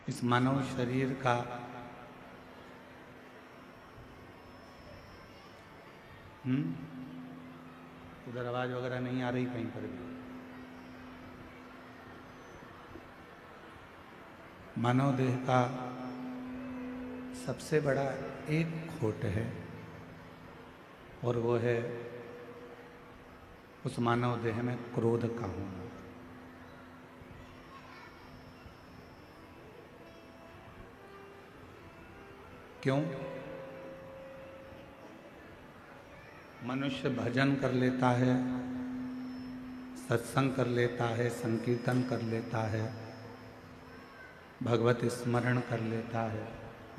इस मानव शरीर का उधर आवाज वगैरह नहीं आ रही कहीं पर भी। मानव देह का सबसे बड़ा एक खोट है और वो है उस मानव देह में क्रोध का होना। क्यों? मनुष्य भजन कर लेता है, सत्संग कर लेता है, संकीर्तन कर लेता है, भगवत स्मरण कर लेता है,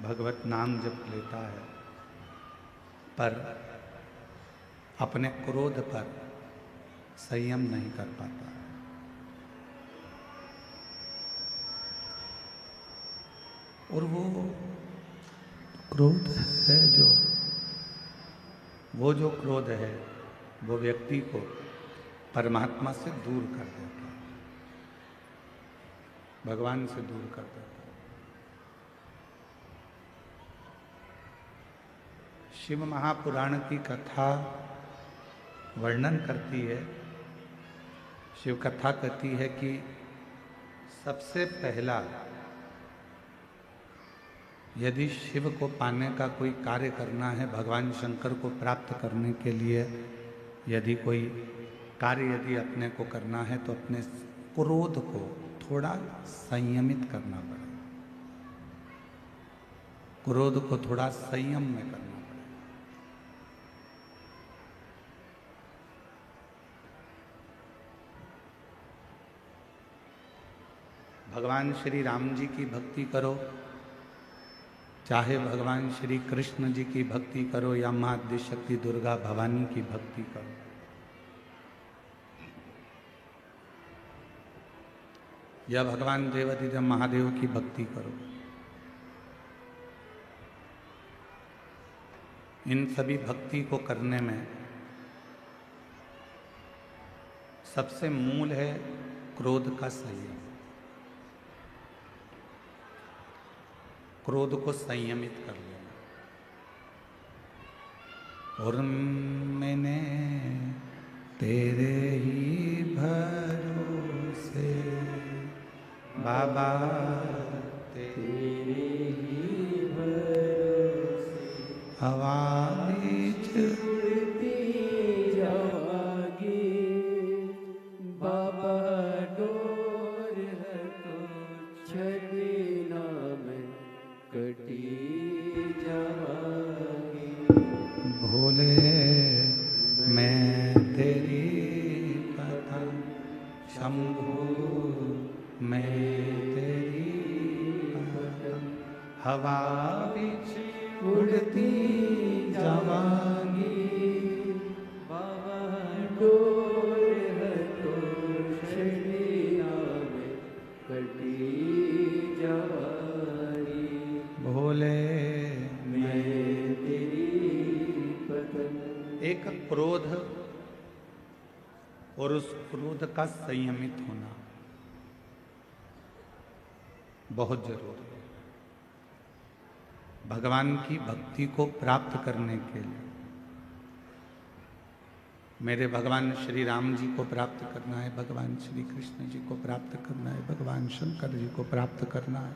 भगवत नाम जप लेता है, पर अपने क्रोध पर संयम नहीं कर पाता। और वो क्रोध है वो जो क्रोध है वो व्यक्ति को परमात्मा से दूर कर देता है, भगवान से दूर कर देता है। शिव महापुराण की कथा वर्णन करती है, शिव कथा कहती है कि सबसे पहला यदि शिव को पाने का कोई कार्य करना है, भगवान शंकर को प्राप्त करने के लिए यदि कोई कार्य यदि अपने को करना है तो अपने क्रोध को थोड़ा संयमित करना पड़ेगा, क्रोध को थोड़ा संयम में करना पड़ेगा। भगवान श्री राम जी की भक्ति करो, चाहे भगवान श्री कृष्ण जी की भक्ति करो या माँ आद्यशक्ति दुर्गा भवानी की भक्ति करो, या भगवान देवाधिदेव महादेव की भक्ति करो, इन सभी भक्ति को करने में सबसे मूल है क्रोध का संयम। क्रोध को संयमित कर लेना। और मैंने तेरे ही भरोसे बाबा, तेरे ही भरोसे हवा बीच उड़ती जागी, बाबा डोर है तो छड़ी नाम कटी जागी। भोले मैं तेरी कथा, शंभू मैं तेरी कथा, हवा बीच उड़ती जावांगी, बाबा डोर है तो छड़ी नाम कटी जावांगी। भोले मैं तेरी पतन। एक क्रोध और उस क्रोध का संयमित होना बहुत जरूरी है भगवान की भक्ति को प्राप्त करने के लिए। मेरे भगवान श्री राम जी को प्राप्त करना है, भगवान श्री कृष्ण जी को प्राप्त करना है, भगवान शंकर जी को प्राप्त करना है,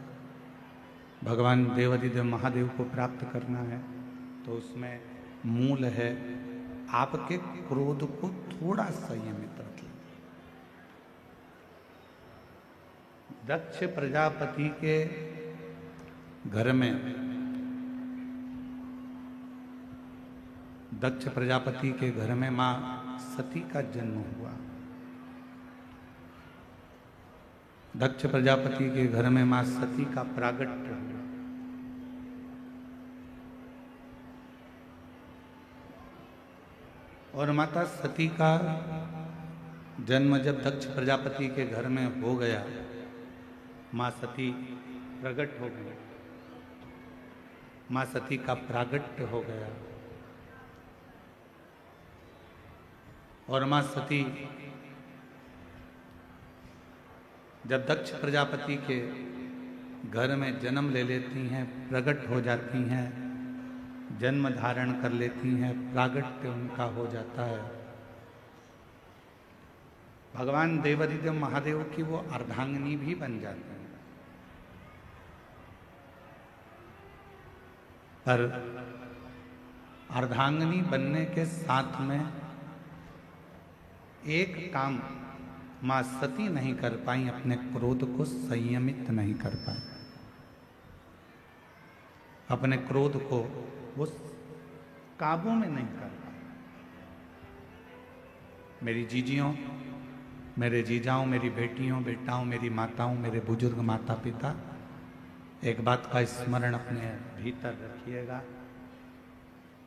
भगवान देवाधिदेव महादेव को प्राप्त करना है, तो उसमें मूल है आपके क्रोध को थोड़ा संयमित रख लें। दक्ष प्रजापति के घर में, दक्ष प्रजापति के घर में मां सती का जन्म हुआ। दक्ष प्रजापति के घर में मां सती का प्रागट्य हुआ। और माता सती का जन्म जब दक्ष प्रजापति के घर में हो गया, मां सती प्रकट हो गई, मां सती का प्रागट्य हो गया। और मां सती जब दक्ष प्रजापति के घर में जन्म ले लेती हैं, प्रकट हो जाती हैं, जन्म धारण कर लेती हैं, प्रागट्य उनका हो जाता है। भगवान देवादिदेव महादेव की वो अर्धांगिनी भी बन जाती हैं। पर अर्धांगिनी बनने के साथ में एक काम मां सती नहीं कर पाई, अपने क्रोध को संयमित नहीं कर पाई। अपने क्रोध को वो काबू में नहीं कर पाई। मेरी जीजियों, मेरे जीजाओं, मेरी बेटियों बेटाओं, मेरी माताओं, मेरे बुजुर्ग माता पिता, एक बात का स्मरण अपने भीतर रखिएगा,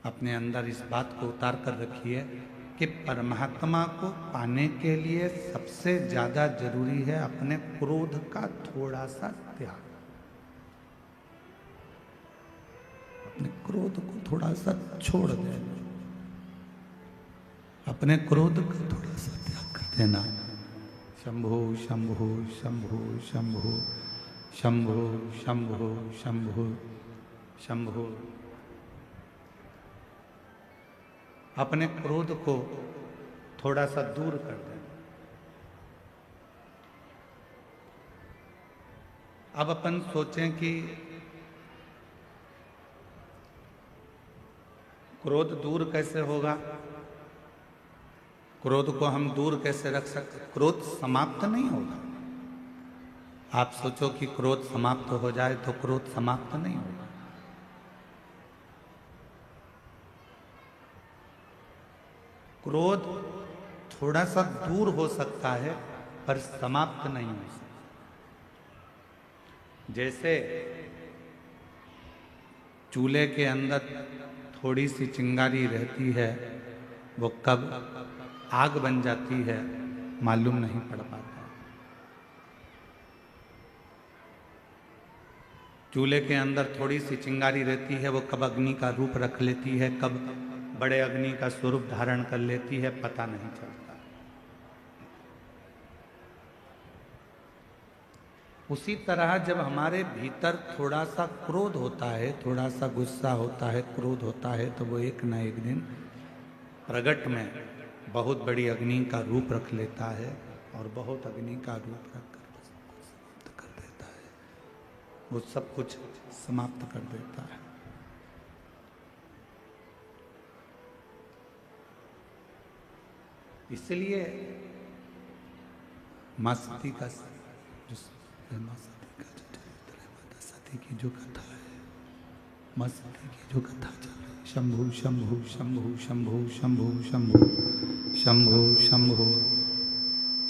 अपने अंदर इस बात को उतार कर रखिए कि परमात्मा को पाने के लिए सबसे ज्यादा जरूरी है अपने क्रोध का थोड़ा सा त्याग। अपने क्रोध को थोड़ा सा छोड़ देना, अपने क्रोध को थोड़ा सा त्याग कर देना। शंभो शंभो शंभो शंभो शंभो शंभो शंभो शंभो। अपने क्रोध को थोड़ा सा दूर कर दें। अब अपन सोचें कि क्रोध दूर कैसे होगा, क्रोध को हम दूर कैसे रख सकते। क्रोध समाप्त नहीं होगा। आप सोचो कि क्रोध समाप्त हो जाए तो क्रोध समाप्त नहीं होगा। क्रोध थोड़ा सा दूर हो सकता है पर समाप्त नहीं हो सकता। जैसे चूल्हे के अंदर थोड़ी सी चिंगारी रहती है, वो कब आग बन जाती है मालूम नहीं पड़ पाता। चूल्हे के अंदर थोड़ी सी चिंगारी रहती है, वो कब अग्नि का रूप रख लेती है, कब बड़े अग्नि का स्वरूप धारण कर लेती है, पता नहीं चलता। उसी तरह जब हमारे भीतर थोड़ा सा क्रोध होता है, थोड़ा सा गुस्सा होता है, क्रोध होता है, तो वो एक न एक दिन प्रगट में बहुत बड़ी अग्नि का रूप रख लेता है और बहुत अग्नि का रूप रखकर समाप्त कर देता है। वो सब कुछ समाप्त कर देता है। इसलिए मां सती का जो मां सती का जो चरित्र है, माता सती की जो कथा है, मां सती की जो कथा चल रही है, शंभु शंभु शंभु शंभु शंभु शंभु शंभु शंभु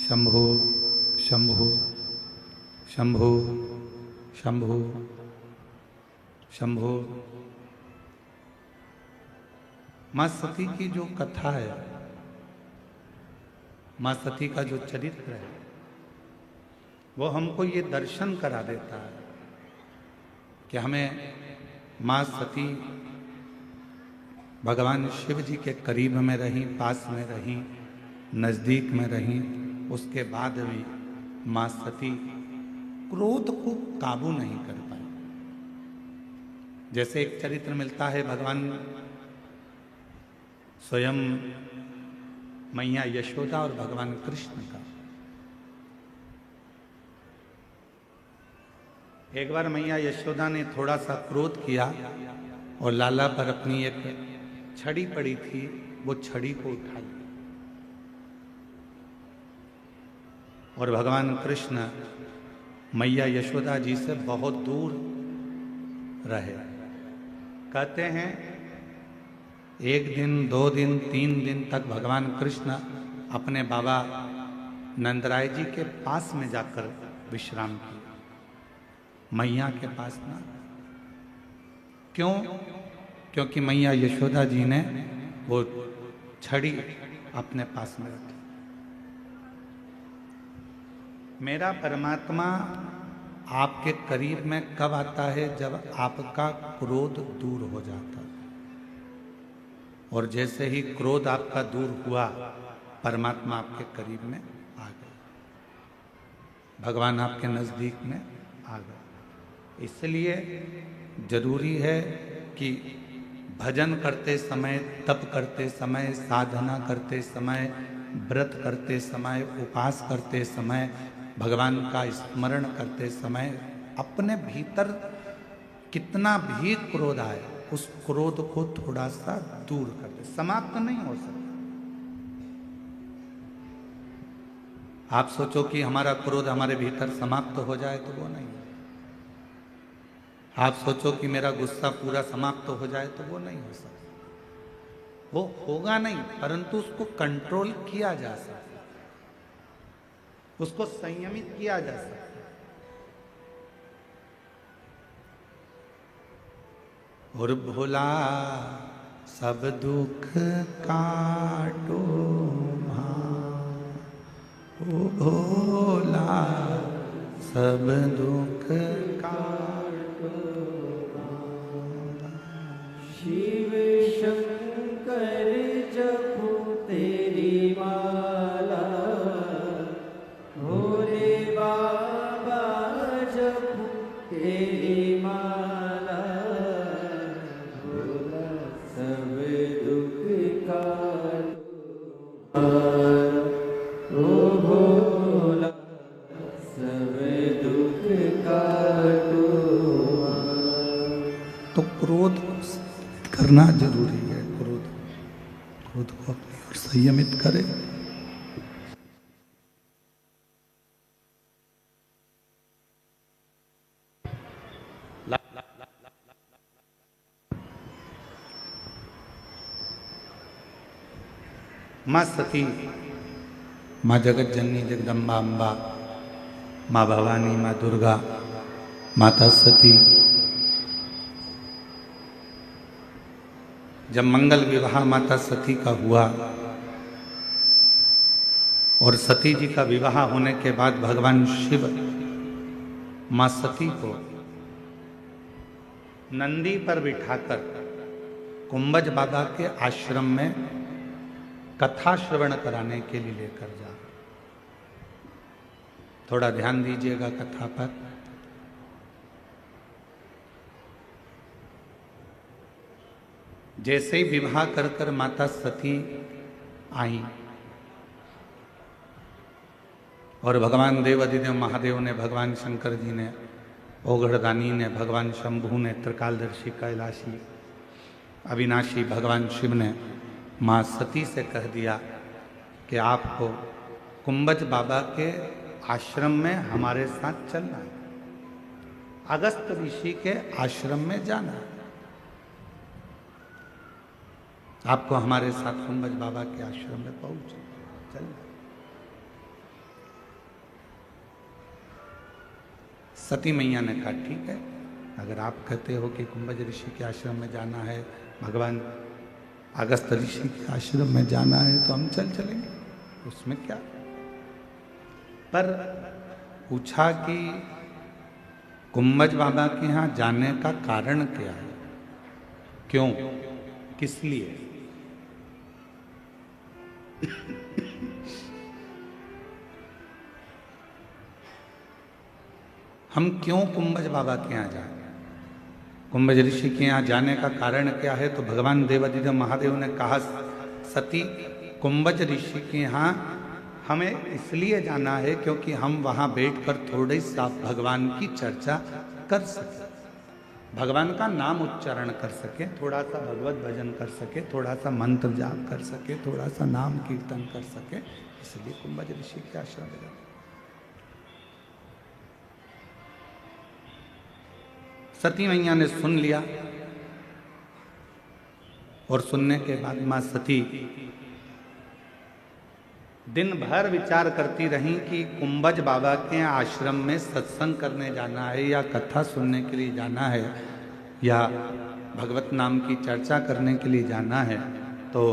शंभु शंभु शंभु शंभु शंभु। मां सती की जो कथा है, मां सती का जो चरित्र है, वो हमको ये दर्शन करा देता है कि हमें मां सती भगवान शिव जी के करीब में रही, पास में रही, नजदीक में रही, उसके बाद भी मां सती क्रोध को काबू नहीं कर पाई। जैसे एक चरित्र मिलता है भगवान स्वयं मैया यशोदा और भगवान कृष्ण का। एक बार मैया यशोदा ने थोड़ा सा क्रोध किया और लाला पर अपनी एक छड़ी पड़ी थी, वो छड़ी को उठा लिया और भगवान कृष्ण मैया यशोदा जी से बहुत दूर रहे। कहते हैं 1 दिन 2 दिन 3 दिन तक भगवान कृष्ण अपने बाबा नंदराय जी के पास में जाकर विश्राम किया, मैया के पास ना। क्यों? क्योंकि मैया यशोदा जी ने वो छड़ी अपने पास में रखी। मेरा परमात्मा आपके करीब में कब आता है? जब आपका क्रोध दूर हो जाता है। और जैसे ही क्रोध आपका दूर हुआ, परमात्मा आपके करीब में आ गए, भगवान आपके नजदीक में आ गए। इसलिए जरूरी है कि भजन करते समय, तप करते समय, साधना करते समय, व्रत करते समय, उपवास करते समय, भगवान का स्मरण करते समय अपने भीतर कितना भी क्रोध आए उस क्रोध को थोड़ा सा दूर कर दे। समाप्त नहीं हो सकता। आप सोचो कि हमारा क्रोध हमारे भीतर समाप्त हो जाए तो वो नहीं। आप सोचो कि मेरा गुस्सा पूरा समाप्त हो जाए तो वो नहीं हो सकता। वो होगा नहीं, परंतु उसको कंट्रोल किया जा सकता, उसको संयमित किया जा सकता। और भोला सब दुख काटो ओ भोला सब दुख काटो। शिव शंकर जपो तेरी माला, भोले बाबा जपो तेरी माला, भोला सब दुख काटो ओ भोला सब दुख काटो। तो क्रोध करना जरूरी है। क्रोध को अपनी ओर संयमित करे। माँ सती, माँ जगत जननी जगदम्बा अम्बा, माँ भवानी, माँ दुर्गा, माता सती जब मंगल विवाह माता सती का हुआ और सती जी का विवाह होने के बाद भगवान शिव माँ सती को नंदी पर बिठाकर कुंभज बाबा के आश्रम में कथा श्रवण कराने के लिए लेकर जा। थोड़ा ध्यान दीजिएगा कथा पर। जैसे ही विवाह कर कर माता सती आई और भगवान देव अधिदेव महादेव ने, भगवान शंकर जी ने, ओघड़दानी ने, भगवान शंभू ने, त्रिकालदर्शी कैलाशी अविनाशी भगवान शिव ने माँ सती से कह दिया कि आपको कुंभज बाबा के आश्रम में हमारे साथ चलना है, अगस्त ऋषि के आश्रम में जाना है, आपको हमारे साथ कुंभज बाबा के आश्रम में चलना। सती मैया ने कहा ठीक है, अगर आप कहते हो कि कुंभज ऋषि के आश्रम में जाना है, भगवान अगस्त ऋषि के आश्रम में जाना है, तो हम चलेंगे, उसमें क्या। पर पूछा कि कुंभज बाबा के यहाँ जाने का कारण क्या है, क्यों, किस लिए। हम क्यों कुंभज बाबा के यहाँ जाए, कुंभज ऋषि के यहाँ जाने का कारण क्या है। तो भगवान देवाधिदेव महादेव ने कहा सती, कुंभज ऋषि के यहाँ हमें इसलिए जाना है क्योंकि हम वहाँ बैठकर थोड़ी सा भगवान की चर्चा कर सकें, भगवान का नाम उच्चारण कर सके, थोड़ा सा भगवत भजन कर सके, थोड़ा सा मंत्र जाप कर सके, थोड़ा सा नाम कीर्तन कर सके, इसलिए कुंभज ऋषि के आश्रम में जाते। सती मैया ने सुन लिया और सुनने के बाद मां सती दिन भर विचार करती रही कि कुंभज बाबा के आश्रम में सत्संग करने जाना है या कथा सुनने के लिए जाना है या भगवत नाम की चर्चा करने के लिए जाना है। तो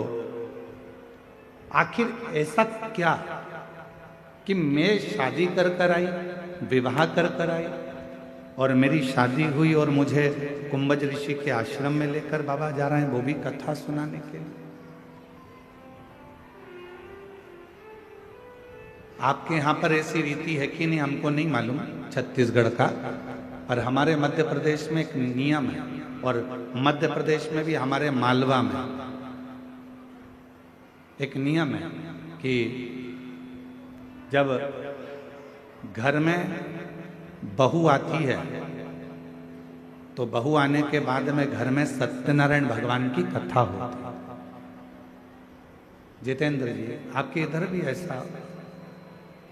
आखिर ऐसा क्या कि मैं शादी कर आई, विवाह कर आई और मेरी शादी हुई और मुझे कुंभज ऋषि के आश्रम में लेकर बाबा जा रहे हैं, वो भी कथा सुनाने के लिए। आपके यहाँ पर ऐसी रीति है कि नहीं हमको नहीं मालूम, छत्तीसगढ़ का और हमारे मध्य प्रदेश में एक नियम है, और मध्य प्रदेश में भी हमारे मालवा में एक नियम है कि जब घर में बहू आती है तो बहू आने के बाद में घर में सत्यनारायण भगवान की कथा होती है। जितेंद्र जी, आपके इधर भी ऐसा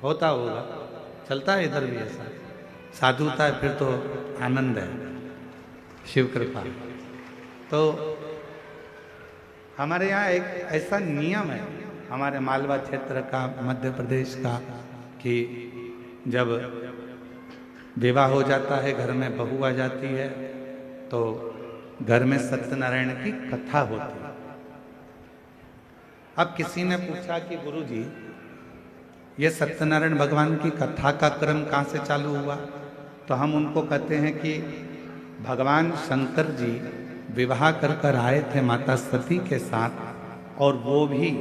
होता होगा, चलता है इधर भी ऐसा? साधुता है फिर तो आनंद है, शिव कृपा। तो हमारे यहाँ एक ऐसा नियम है हमारे मालवा क्षेत्र का, मध्य प्रदेश का, कि जब विवाह हो जाता है, घर में बहू आ जाती है, तो घर में सत्यनारायण की कथा होती है। अब किसी ने पूछा कि गुरुजी, ये सत्यनारायण भगवान की कथा का क्रम कहाँ से चालू हुआ? तो हम उनको कहते हैं कि भगवान शंकर जी विवाह कर कर आए थे माता सती के साथ, और वो भी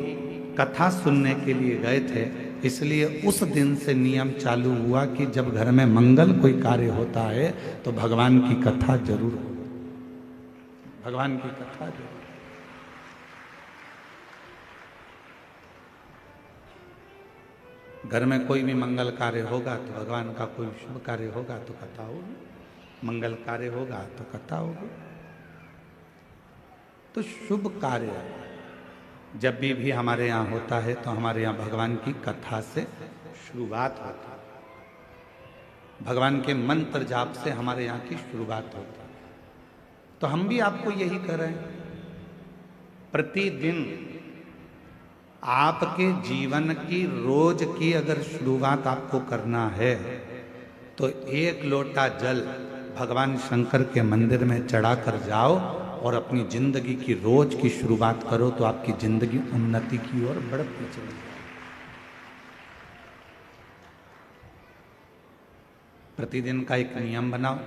कथा सुनने के लिए गए थे। इसलिए उस दिन से नियम चालू हुआ कि जब घर में मंगल कोई कार्य होता है तो भगवान की कथा जरूर हो, भगवान की कथा जरूर। घर में कोई भी मंगल कार्य होगा तो भगवान का कोई शुभ कार्य होगा तो कथा होगी, मंगल कार्य होगा तो कथा होगी। तो शुभ कार्य जब भी हमारे यहाँ होता है तो हमारे यहाँ भगवान की कथा से शुरुआत होती है, भगवान के मंत्र जाप से हमारे यहाँ की शुरुआत होती है। तो हम भी आपको यही कर रहे हैं, प्रतिदिन आपके जीवन की रोज की अगर शुरुआत आपको करना है तो एक लोटा जल भगवान शंकर के मंदिर में चढ़ा कर जाओ और अपनी जिंदगी की रोज की शुरुआत करो, तो आपकी जिंदगी उन्नति की ओर बढ़ती चली जाए। प्रतिदिन का एक नियम बनाओ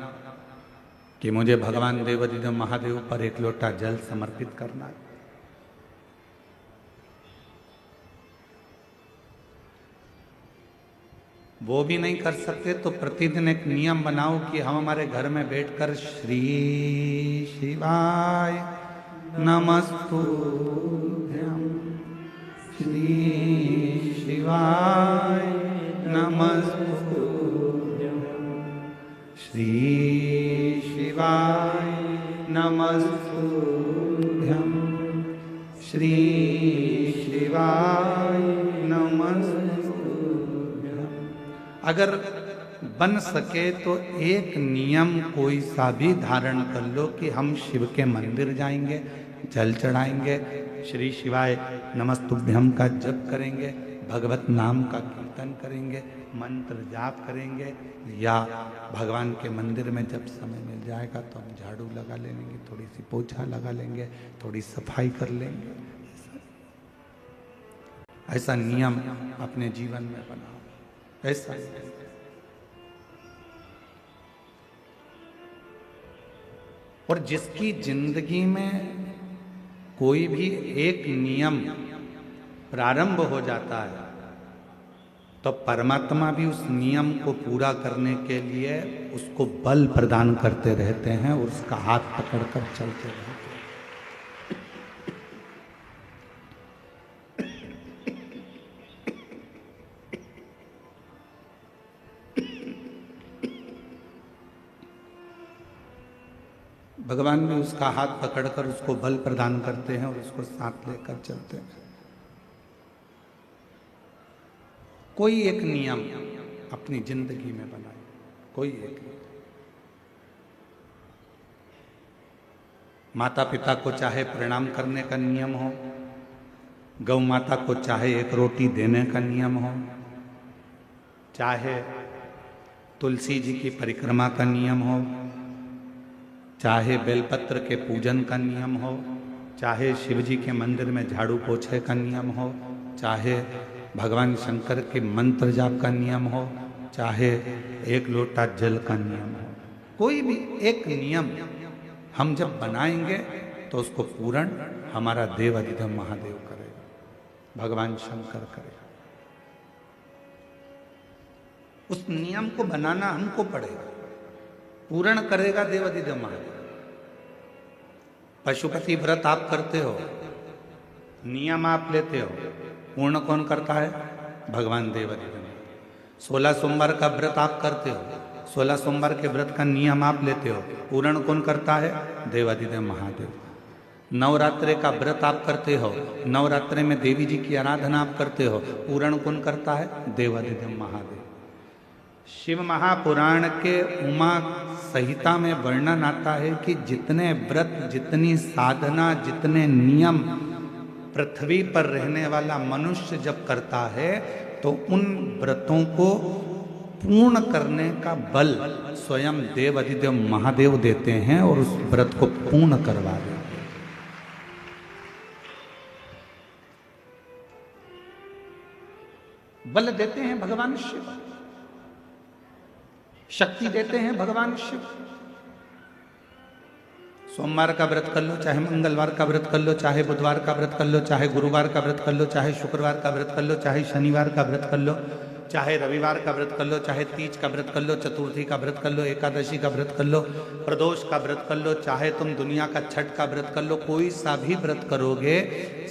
कि मुझे भगवान देवाधिदेव महादेव पर एक लोटा जल समर्पित करना है। वो भी नहीं कर सकते तो प्रतिदिन एक नियम बनाओ कि हम हमारे घर में बैठकर श्री शिवाय नमस्तुभ्यं, श्री शिवाय नमस्तुभ्यं, श्री शिवाय नमस्तुभ्यं, श्री शिवाय नमस्तुभ्यं। अगर बन सके तो एक नियम कोई सा भी धारण कर लो कि हम शिव के मंदिर जाएंगे, जल चढ़ाएंगे, श्री शिवाय नमस्तुभ्यम का जप करेंगे, भगवत नाम का कीर्तन करेंगे, मंत्र जाप करेंगे, या भगवान के मंदिर में जब समय मिल जाएगा तो हम झाड़ू लगा लेंगे, थोड़ी सी पोछा लगा लेंगे, थोड़ी सफाई कर लेंगे। ऐसा नियम अपने जीवन में बनाओ। ऐसा और जिसकी जिंदगी में कोई भी एक नियम प्रारंभ हो जाता है तो परमात्मा भी उस नियम को पूरा करने के लिए उसको बल प्रदान करते रहते हैं और उसका हाथ पकड़कर चलते रहते हैं। भगवान भी उसका हाथ पकड़कर उसको बल प्रदान करते हैं और उसको साथ लेकर चलते हैं। कोई एक नियम अपनी जिंदगी में बनाए, कोई एक। माता पिता को चाहे प्रणाम करने का नियम हो, गौ माता को चाहे एक रोटी देने का नियम हो, चाहे तुलसी जी की परिक्रमा का नियम हो, चाहे बेलपत्र के पूजन का नियम हो, चाहे शिव जी के मंदिर में झाड़ू पोछे का नियम हो, चाहे भगवान शंकर के मंत्र जाप का नियम हो, चाहे एक लोटा जल का नियम हो, कोई भी एक नियम हम जब बनाएंगे तो उसको पूर्ण हमारा देव अधिदेव महादेव करेगा, भगवान शंकर करेगा। उस नियम को बनाना हमको पड़ेगा। पूर्ण करेगा देवाधिदेव महादेव। पशुपति व्रत आप करते हो, नियम आप लेते हो, पूर्ण कौन करता है? भगवान देवाधिदेव। 16 सोमवार का व्रत आप करते हो, 16 सोमवार के व्रत का नियम आप लेते हो, पूर्ण कौन करता है? देवाधिदेव महादेव। नवरात्रे का व्रत आप करते हो, नवरात्रे में देवी जी की आराधना आप करते हो, पूर्ण कौन करता है? देवाधिदेव महादेव। शिव महापुराण के उमा संहिता में वर्णन आता है कि जितने व्रत, जितनी साधना, जितने नियम पृथ्वी पर रहने वाला मनुष्य जब करता है तो उन व्रतों को पूर्ण करने का बल स्वयं देव अधिदेव महादेव देते हैं और उस व्रत को पूर्ण करवा देते हैं। बल देते हैं भगवान शिव, शक्ति देते हैं भगवान शिव। सोमवार का व्रत कर लो, चाहे मंगलवार का व्रत कर लो, चाहे बुधवार का व्रत कर लो, चाहे गुरुवार का व्रत कर लो, चाहे शुक्रवार का व्रत कर लो, चाहे शनिवार का व्रत कर लो, चाहे रविवार का व्रत कर लो, चाहे तीज का व्रत कर लो, चतुर्थी का व्रत कर लो, एकादशी का व्रत कर लो, प्रदोष का व्रत कर लो, चाहे तुम दुनिया का छठ का व्रत कर लो, कोई सा भी व्रत करोगे,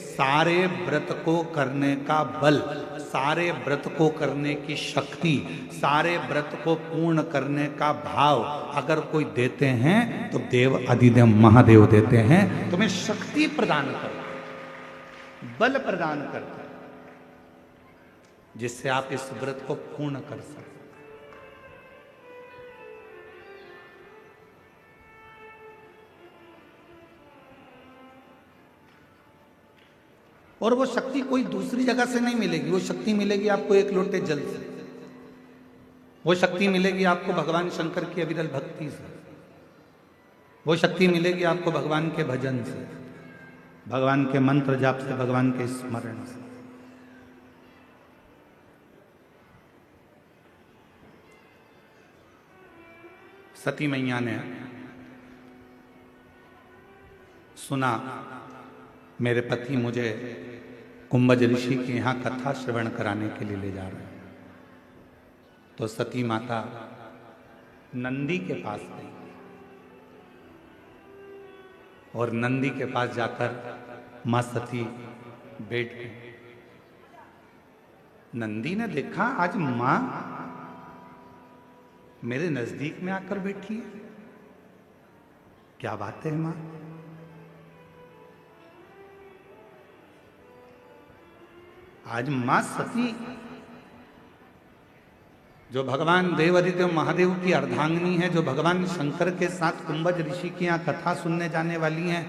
सारे व्रत को करने का बल, सारे व्रत को करने की शक्ति, सारे व्रत को पूर्ण करने का भाव अगर कोई देते हैं तो देव अधिदेव महादेव देते हैं। तुम्हें शक्ति प्रदान करते, बल प्रदान करते, जिससे आप इस व्रत को पूर्ण कर सकें। और वो शक्ति कोई दूसरी जगह से नहीं मिलेगी, वो शक्ति मिलेगी आपको एक लोटे जल से, वो शक्ति मिलेगी आपको भगवान शंकर की अविरल भक्ति से, वो शक्ति मिलेगी आपको भगवान के भजन से, भगवान के मंत्र जाप से, भगवान के स्मरण से। सती मैया ने सुना मेरे पति मुझे कुंभज ऋषि के यहाँ कथा श्रवण कराने के लिए ले जा रहे हैं, तो सती माता नंदी के पास गई और नंदी के पास जाकर मां सती बैठ गई। नंदी ने देखा आज मां मेरे नजदीक में आकर बैठी है, क्या बात है मां? आज मां सती जो भगवान देव अधिदेव महादेव की अर्धांगिनी है, जो भगवान शंकर के साथ कुंभज ऋषि के यहाँ कथा सुनने जाने वाली हैं,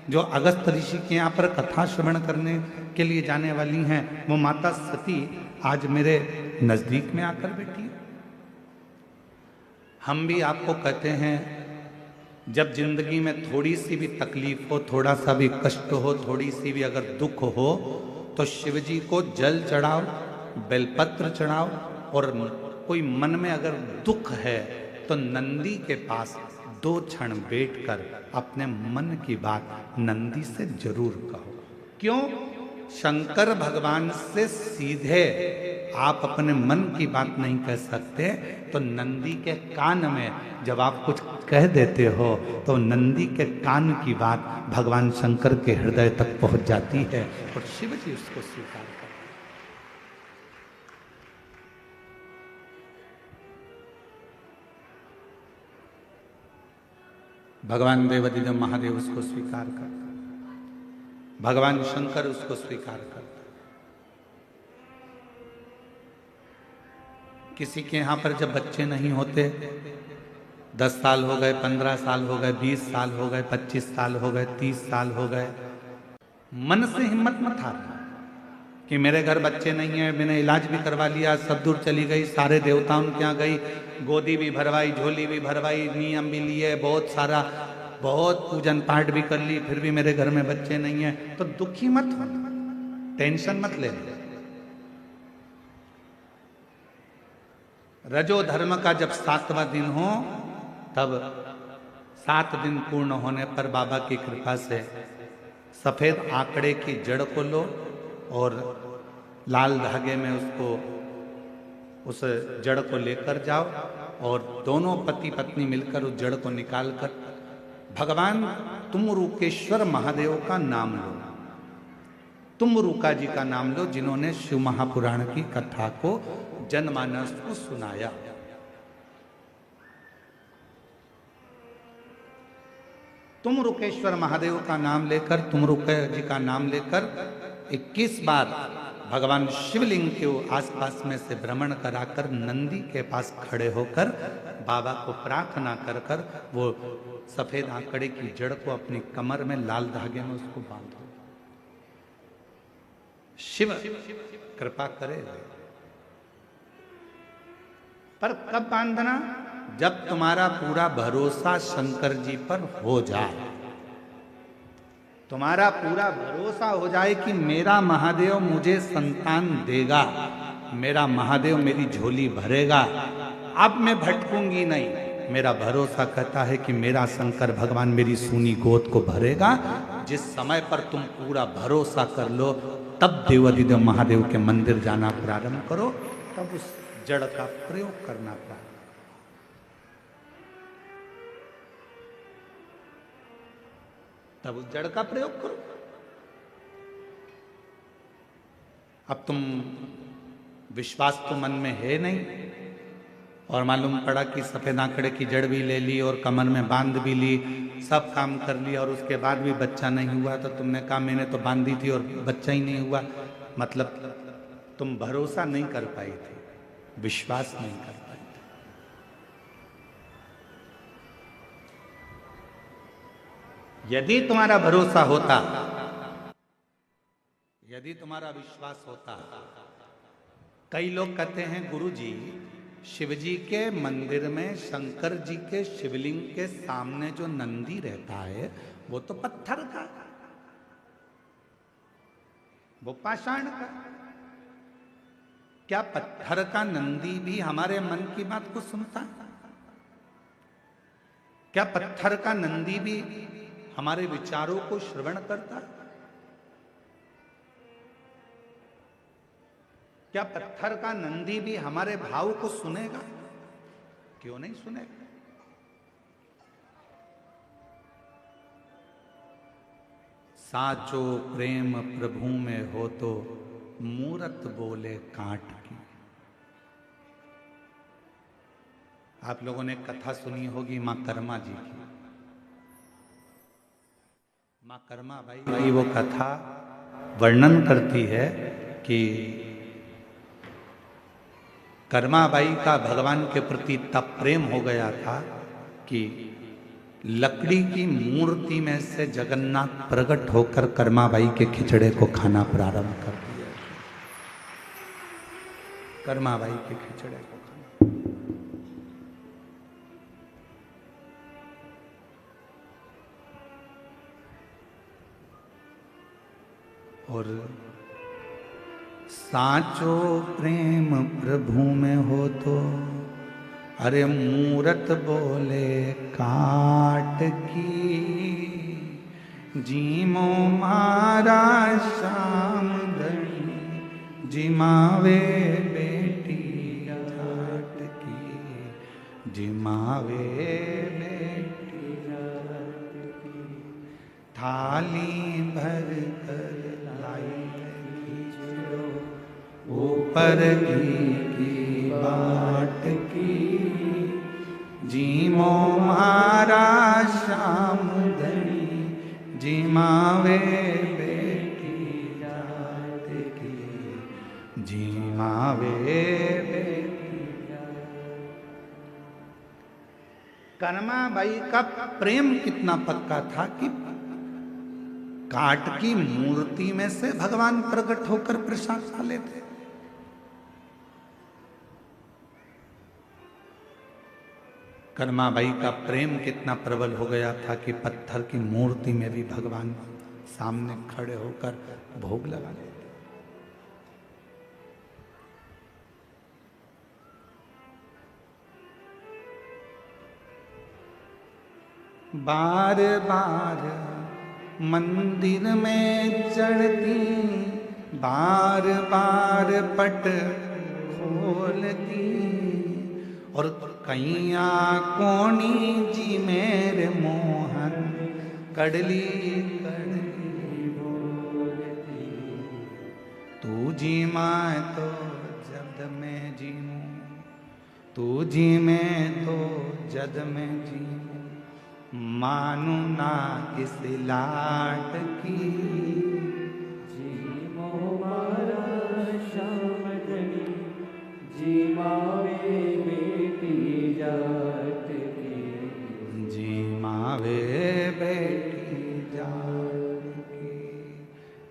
जो अगस्त ऋषि के यहाँ पर कथा श्रवण करने के लिए जाने वाली हैं, वो माता सती आज मेरे नजदीक में आकर बैठी है। हम भी आपको कहते हैं जब जिंदगी में थोड़ी सी भी तकलीफ हो, थोड़ा सा भी कष्ट हो, थोड़ी सी भी अगर दुख हो तो शिव जी को जल चढ़ाओ, बेलपत्र चढ़ाओ, और कोई मन में अगर दुख है तो नंदी के पास 2 क्षण बैठकर अपने मन की बात नंदी से जरूर कहो। क्यों? शंकर भगवान से सीधे आप अपने मन की बात नहीं कह सकते, तो नंदी के कान में जब आप कुछ कह देते हो तो नंदी के कान की बात भगवान शंकर के हृदय तक पहुंच जाती है और शिव जी उसको स्वीकार करते हैं। भगवान देव अधिदेव महादेव उसको स्वीकार करते, भगवान शंकर उसको स्वीकार करते। किसी के यहाँ पर जब बच्चे नहीं होते, 10 साल हो गए, 15 साल हो गए, 20 साल हो गए, 25 साल हो गए, 30 साल हो गए, मन से हिम्मत मत हारना कि मेरे घर बच्चे नहीं है, मैंने इलाज भी करवा लिया, सब दूर चली गई, सारे देवताओं के यहाँ गई, गोदी भी भरवाई, झोली भी भरवाई, नियम भी लिए, बहुत सारा बहुत पूजन पाठ भी कर ली, फिर भी मेरे घर में बच्चे नहीं है, तो दुखी मत हो, टेंशन मत ले। रजो धर्म का जब 7वां दिन हो तब 7 दिन पूर्ण होने पर बाबा की कृपा से सफेद आंकड़े की जड़ को लो और लाल धागे में उसको उस जड़ को लेकर जाओ और दोनों पति पत्नी मिलकर उस जड़ को निकालकर भगवान तुमरुकेश्वर महादेव का नाम लो, तुमरुका जी का नाम लो, जिन्होंने शिव महापुराण की कथा को जनमानस को सुनाया। तुमरुकेश्वर महादेव का नाम लेकर, तुमरुका जी का नाम लेकर 21 बार भगवान शिवलिंग के आसपास में से भ्रमण कराकर नंदी के पास खड़े होकर बाबा को प्रार्थना कर कर वो सफेद आंकड़े की जड़ को अपनी कमर में लाल धागे में उसको बांधो। शिव कृपा करे, पर कब बांधना? जब तुम्हारा पूरा भरोसा शंकर जी पर हो जाए, तुम्हारा पूरा भरोसा हो जाए कि मेरा महादेव मुझे संतान देगा, मेरा महादेव मेरी झोली भरेगा, अब मैं भटकूंगी नहीं। मेरा भरोसा कहता है कि मेरा शंकर भगवान मेरी सूनी गोद को भरेगा। जिस समय पर तुम पूरा भरोसा कर लो, तब देवाधिदेव महादेव के मंदिर जाना प्रारंभ करो, तब उस जड़ का प्रयोग करना प्रारंभ। तब उस जड़ का प्रयोग करो। अब तुम विश्वास तो मन में है नहीं, और मालूम पड़ा कि सफेद आंकड़े की जड़ भी ले ली और कमर में बांध भी ली, सब काम कर लिया, और उसके बाद भी बच्चा नहीं हुआ। तो तुमने कहा मैंने तो बांधी थी और बच्चा ही नहीं हुआ। मतलब तुम भरोसा नहीं कर पाई थी, विश्वास नहीं कर पाई थी। यदि तुम्हारा भरोसा होता, यदि तुम्हारा विश्वास होता। कई लोग कहते हैं गुरुजी, शिवजी के मंदिर में शंकर जी के शिवलिंग के सामने जो नंदी रहता है वो तो पत्थर का, वो पाषाण का। क्या पत्थर का नंदी भी हमारे मन की बात को सुनता? क्या पत्थर का नंदी भी हमारे विचारों को श्रवण करता? क्या पत्थर का नंदी भी हमारे भाव को सुनेगा? क्यों नहीं सुनेगा? साचो प्रेम प्रभु में हो तो मूरत बोले काट की। आप लोगों ने कथा सुनी होगी मां कर्मा जी की। मां कर्मा भाई वो कथा वर्णन करती है कि कर्माबाई का भगवान के प्रति इतना प्रेम हो गया था कि लकड़ी की मूर्ति में से जगन्नाथ प्रकट होकर कर्माबाई के खिचड़े को खाना प्रारंभ कर दिया। कर्माबाई के खिचड़े को खाना। और साचो प्रेम प्रभु में हो तो, अरे मूरत बोले काट की, जीमो मारा श्याम धनी, जिमावे बेटी जाट की, जिमावे बेटी जाट की। थाली भर कर लाई ऊपर की बाट की, जीमो मारा श्याम धनी, जिमावे बेटी जात की, जिमावे बेटी जात। कर्माबाई का प्रेम कितना पक्का था कि काट की मूर्ति में से भगवान प्रकट होकर प्रसाद खा लेते। कर्माबाई का प्रेम कितना प्रबल हो गया था कि पत्थर की मूर्ति में भी भगवान सामने खड़े होकर भोग लगा लेते। बार बार मंदिर में चढ़ती, बार बार पट खोलती, और कैया कोणी जी मेरे मोहन कड़ली कड़ली बोलती, तू जी मैं तो जद में जीऊं, तू जी में तो जद में जीऊं, मानू ना इस लाट की, जी मोमारा श्याम धनी, जी मावे बेटी जाट की, जी मावे बेटी जाट की।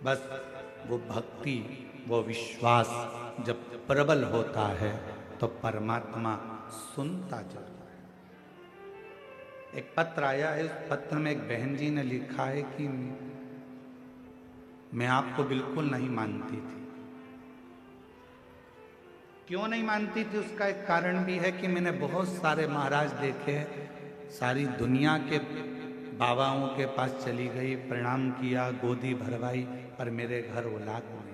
बस वो भक्ति, वो विश्वास जब प्रबल होता है तो परमात्मा सुनता जरूर है। एक पत्र आया है, उस पत्र में एक बहन जी ने लिखा है कि मैं आपको बिल्कुल नहीं मानती थी। क्यों नहीं मानती थी उसका एक कारण भी है कि मैंने बहुत सारे महाराज देखे, सारी दुनिया के बाबाओं के पास चली गई, प्रणाम किया, गोदी भरवाई, पर मेरे घर औलाद नहीं।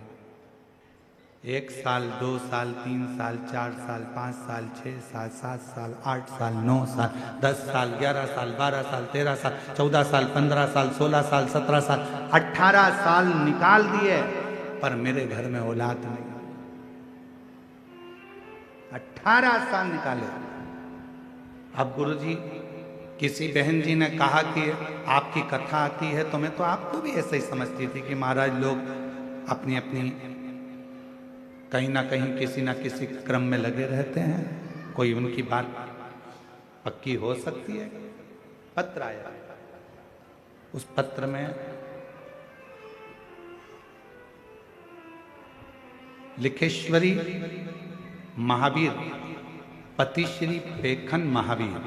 1 साल, 2 साल, 3 साल, 4 साल, 5 साल, 6 साल, 7 साल, 8 साल, 9 साल, 10 साल, 11 साल, 12 साल, 13 साल, 14 साल, 15 साल, 16 साल, 17 साल, 18 साल निकाल दिए, पर मेरे घर में औलाद नहीं। 18 साल निकाले। अब गुरुजी, किसी बहन जी ने कहा कि आपकी कथा आती है, तो मैं तो आपको भी ऐसे ही समझती थी कि महाराज लोग अपनी अपनी कहीं ना कहीं किसी ना किसी क्रम में लगे रहते हैं, कोई उनकी बात पक्की हो सकती है। पत्र आया, उस पत्र में लिखेश्वरी महावीर पति श्री पेखन महावीर,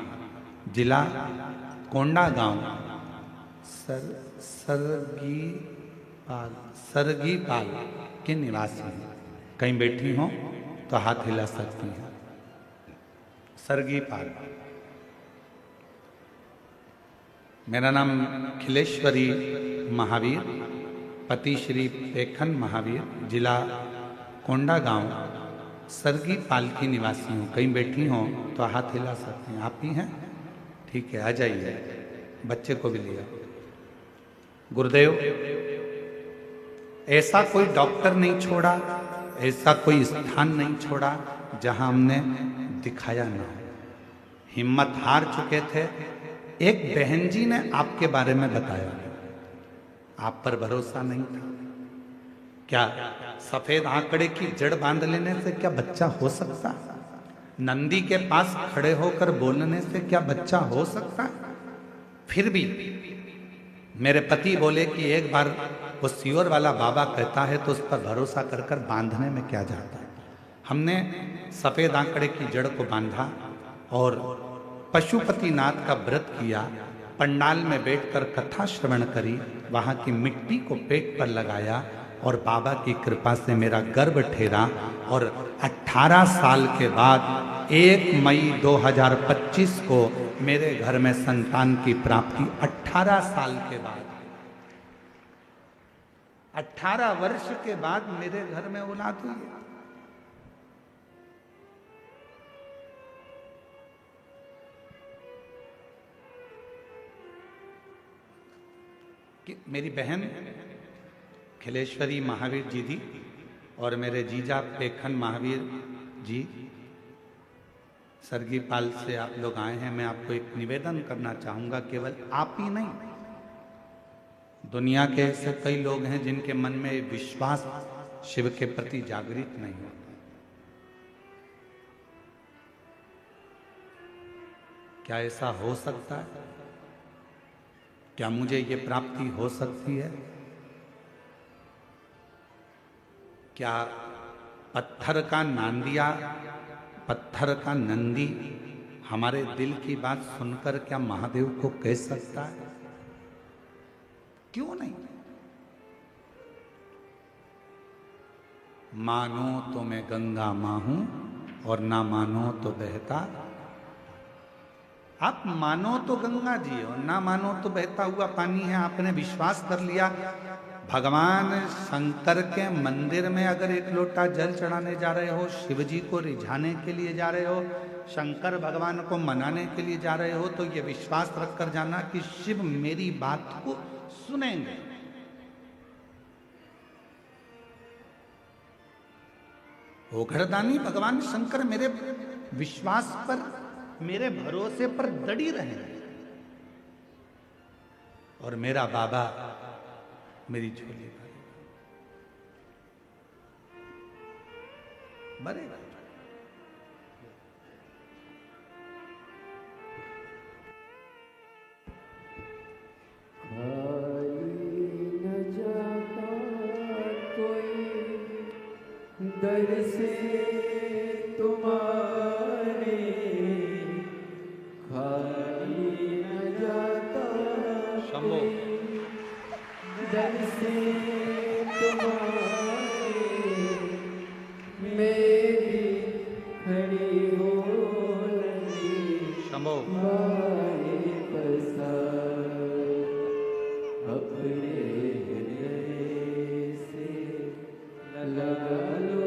जिला कोंडागांव, सरगीपाल के निवासी हैं। कहीं बैठी हो तो हाथ हिला सकती हैं। सरगीपाल। मेरा नाम खिलेश्वरी महावीर पति श्री पेखन महावीर, जिला कोंडागांव, सरगीपाल की निवासी हूँ। कहीं बैठी हो तो हाथ हिला सकते हैं। आप ही हैं? ठीक है, आ जाइए। बच्चे को भी लिया। गुरुदेव, ऐसा कोई डॉक्टर नहीं छोड़ा, ऐसा कोई स्थान नहीं छोड़ा जहां हमने दिखाया ना हो। हिम्मत हार चुके थे। एक बहन जी ने आपके बारे में बताया, आप पर भरोसा नहीं था। क्या सफेद आंकड़े की जड़ बांध लेने से क्या बच्चा हो सकता? नंदी के पास खड़े होकर बोलने से क्या बच्चा हो सकता? फिर भी मेरे पति बोले कि एक बार वो सियोर वाला बाबा कहता है तो उस पर भरोसा कर कर बांधने में क्या जाता है। हमने सफेद आंकड़े की जड़ को बांधा और पशुपतिनाथ का व्रत किया, पंडाल में बैठकर कथा श्रवण करी, वहाँ की मिट्टी को पेट पर लगाया और बाबा की कृपा से मेरा गर्भ ठहरा। और 18 साल के बाद 1 मई 2025 को मेरे घर में संतान की प्राप्ति। 18 साल के बाद, 18 वर्ष के बाद मेरे घर में औलाद हुई है। कि मेरी बहन खिलेश्वरी महावीर जी थी और मेरे जीजा पेखन महावीर जी सरगीपाल से आप लोग आए हैं। मैं आपको एक निवेदन करना चाहूंगा, केवल आप ही नहीं, दुनिया के ऐसे कई लोग हैं जिनके मन में विश्वास शिव के प्रति जागृत नहीं होता। क्या ऐसा हो सकता है? क्या मुझे ये प्राप्ति हो सकती है? क्या पत्थर का नांदिया, पत्थर का नंदी हमारे दिल की बात सुनकर क्या महादेव को कह सकता है? क्यों नहीं? मानो तो मैं गंगा मां हूं और ना मानो तो बहता। आप मानो तो गंगा जी और ना मानो तो बहता हुआ पानी है। आपने विश्वास कर लिया भगवान शंकर के मंदिर में अगर एक लोटा जल चढ़ाने जा रहे हो, शिव जी को रिझाने के लिए जा रहे हो, शंकर भगवान को मनाने के लिए जा रहे हो, तो ये विश्वास रखकर जाना कि शिव मेरी बात को सुनेंगे। ओघड़दानी भगवान शंकर मेरे विश्वास पर, मेरे भरोसे पर दड़ी रहे और मेरा बाबा मेरी झोली भरेगा। दर से तुम्हारे खाली न जाता शंभो। दर से तुम्हारे मेरी खड़ी हो शंभो। अपने हृदय से लगा लो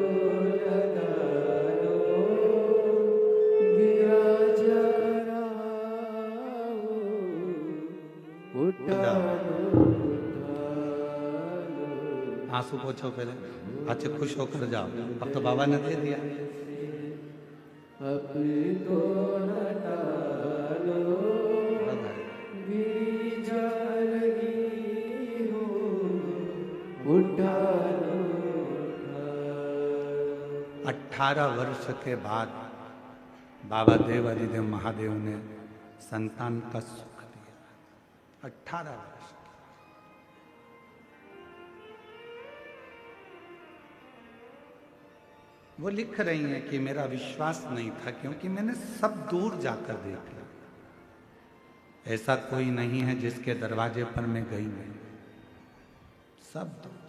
आंसू पोछो पहले, अच्छे खुश होकर जाओ, अब तो बाबा ने दे दिया। अब तो हटा लो गिरिजा लगी हो, उठा लो। 18 वर्ष के बाद बाबा देवादिदेव महादेव ने संतान का सुख दिया। 18 वर्ष। वो लिख रही हैं कि मेरा विश्वास नहीं था, क्योंकि मैंने सब दूर जाकर देख लिया, ऐसा कोई नहीं है जिसके दरवाजे पर मैं गई नहीं, सब दूर।